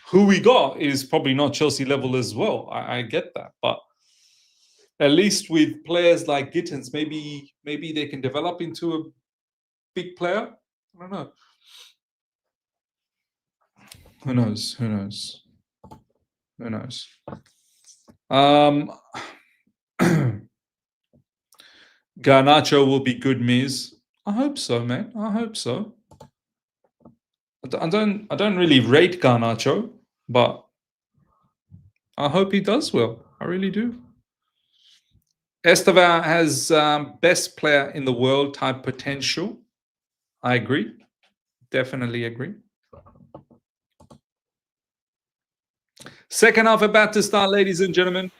who we got is probably not Chelsea level as well. I get that, but at least with players like Gittins, maybe they can develop into a big player. I don't know. Who knows? Who knows? Who knows? Um, Garnacho will be good, Miz. I hope so, man. I hope so. I don't really rate Garnacho, but I hope he does well. I really do. Estevan has best player in the world type potential. I agree. Definitely agree. Second half about to start, ladies and gentlemen.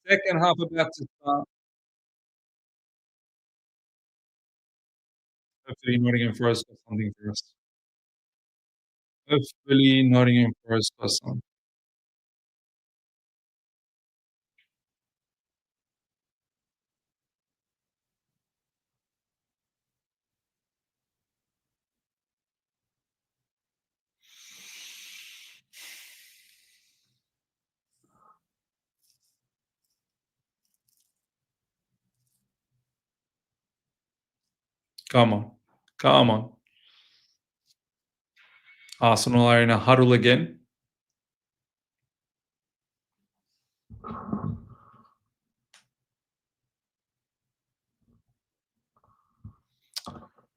Second half about to start. Hopefully, Nottingham Forest got something for us. Hopefully, Nottingham Forest got something. Come on. Come on. Arsenal are in a huddle again.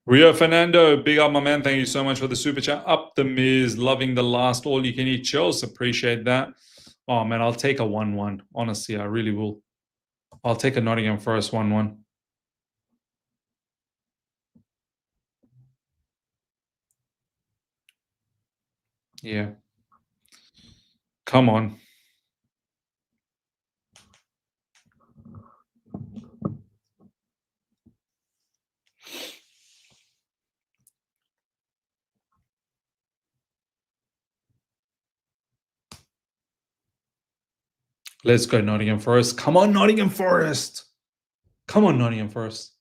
Rio Fernando, big up, my man. Thank you so much for the super chat. Up the Miz, loving the last all you can eat chills. Appreciate that. Oh, man, I'll take a 1-1. Honestly, I really will. I'll take a Nottingham Forest 1-1. Yeah. Come on. Let's go, Nottingham Forest. Come on, Nottingham Forest. Come on, Nottingham Forest.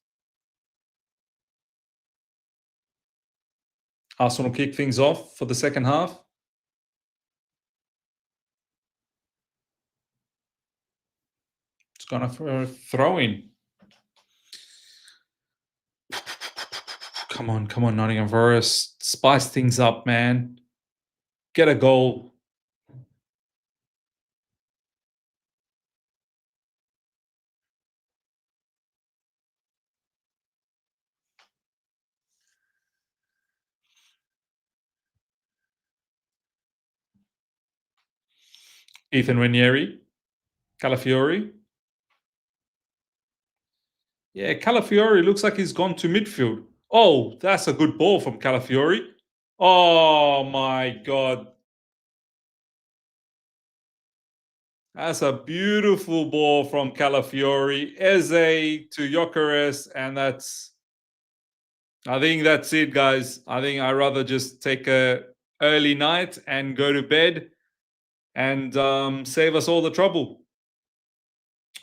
Arsenal kick things off for the second half. It's going to throw in. Come on, Nottingham Forest. Spice things up, man. Get a goal. Ethan Ranieri. Calafiori. Yeah, Calafiori looks like he's gone to midfield. Oh, that's a good ball from Calafiori. Oh, my God. That's a beautiful ball from Calafiori. Eze to Gyökeres, and I think that's it, guys. I think I'd rather just take a early night and go to bed and save us all the trouble.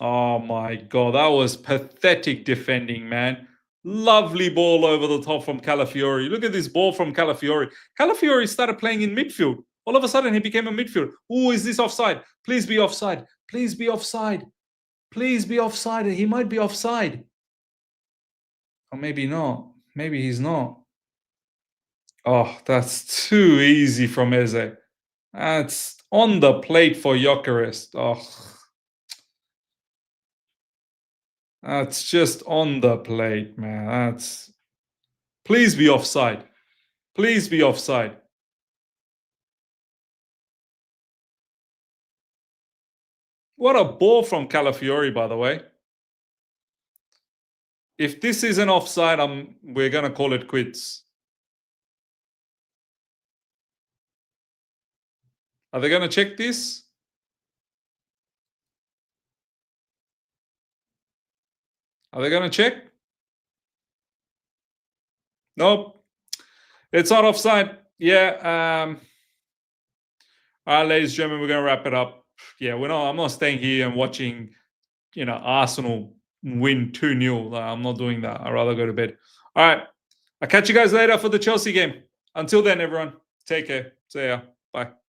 Oh my God, that was pathetic defending, man. Lovely ball over the top from Calafiori. Look at this ball from Calafiori. Calafiori started playing in midfield. All of a sudden, he became a midfield. Oh, is this offside? Please be offside. Please be offside. Please be offside. He might be offside. Or maybe not. Maybe he's not. Oh, that's too easy from Eze. That's on the plate for Gyökeres. Oh, that's just on the plate, man. That's. Please be offside. Please be offside. What a ball from Calafiori, by the way. If this isn't offside, we're gonna call it quits. Are they gonna check this? Are they going to check? Nope. It's not offside. Yeah. All right, ladies and gentlemen, we're going to wrap it up. Yeah, I'm not staying here and watching, Arsenal win 2-0. I'm not doing that. I'd rather go to bed. All right. I'll catch you guys later for the Chelsea game. Until then, everyone, take care. See ya. Bye.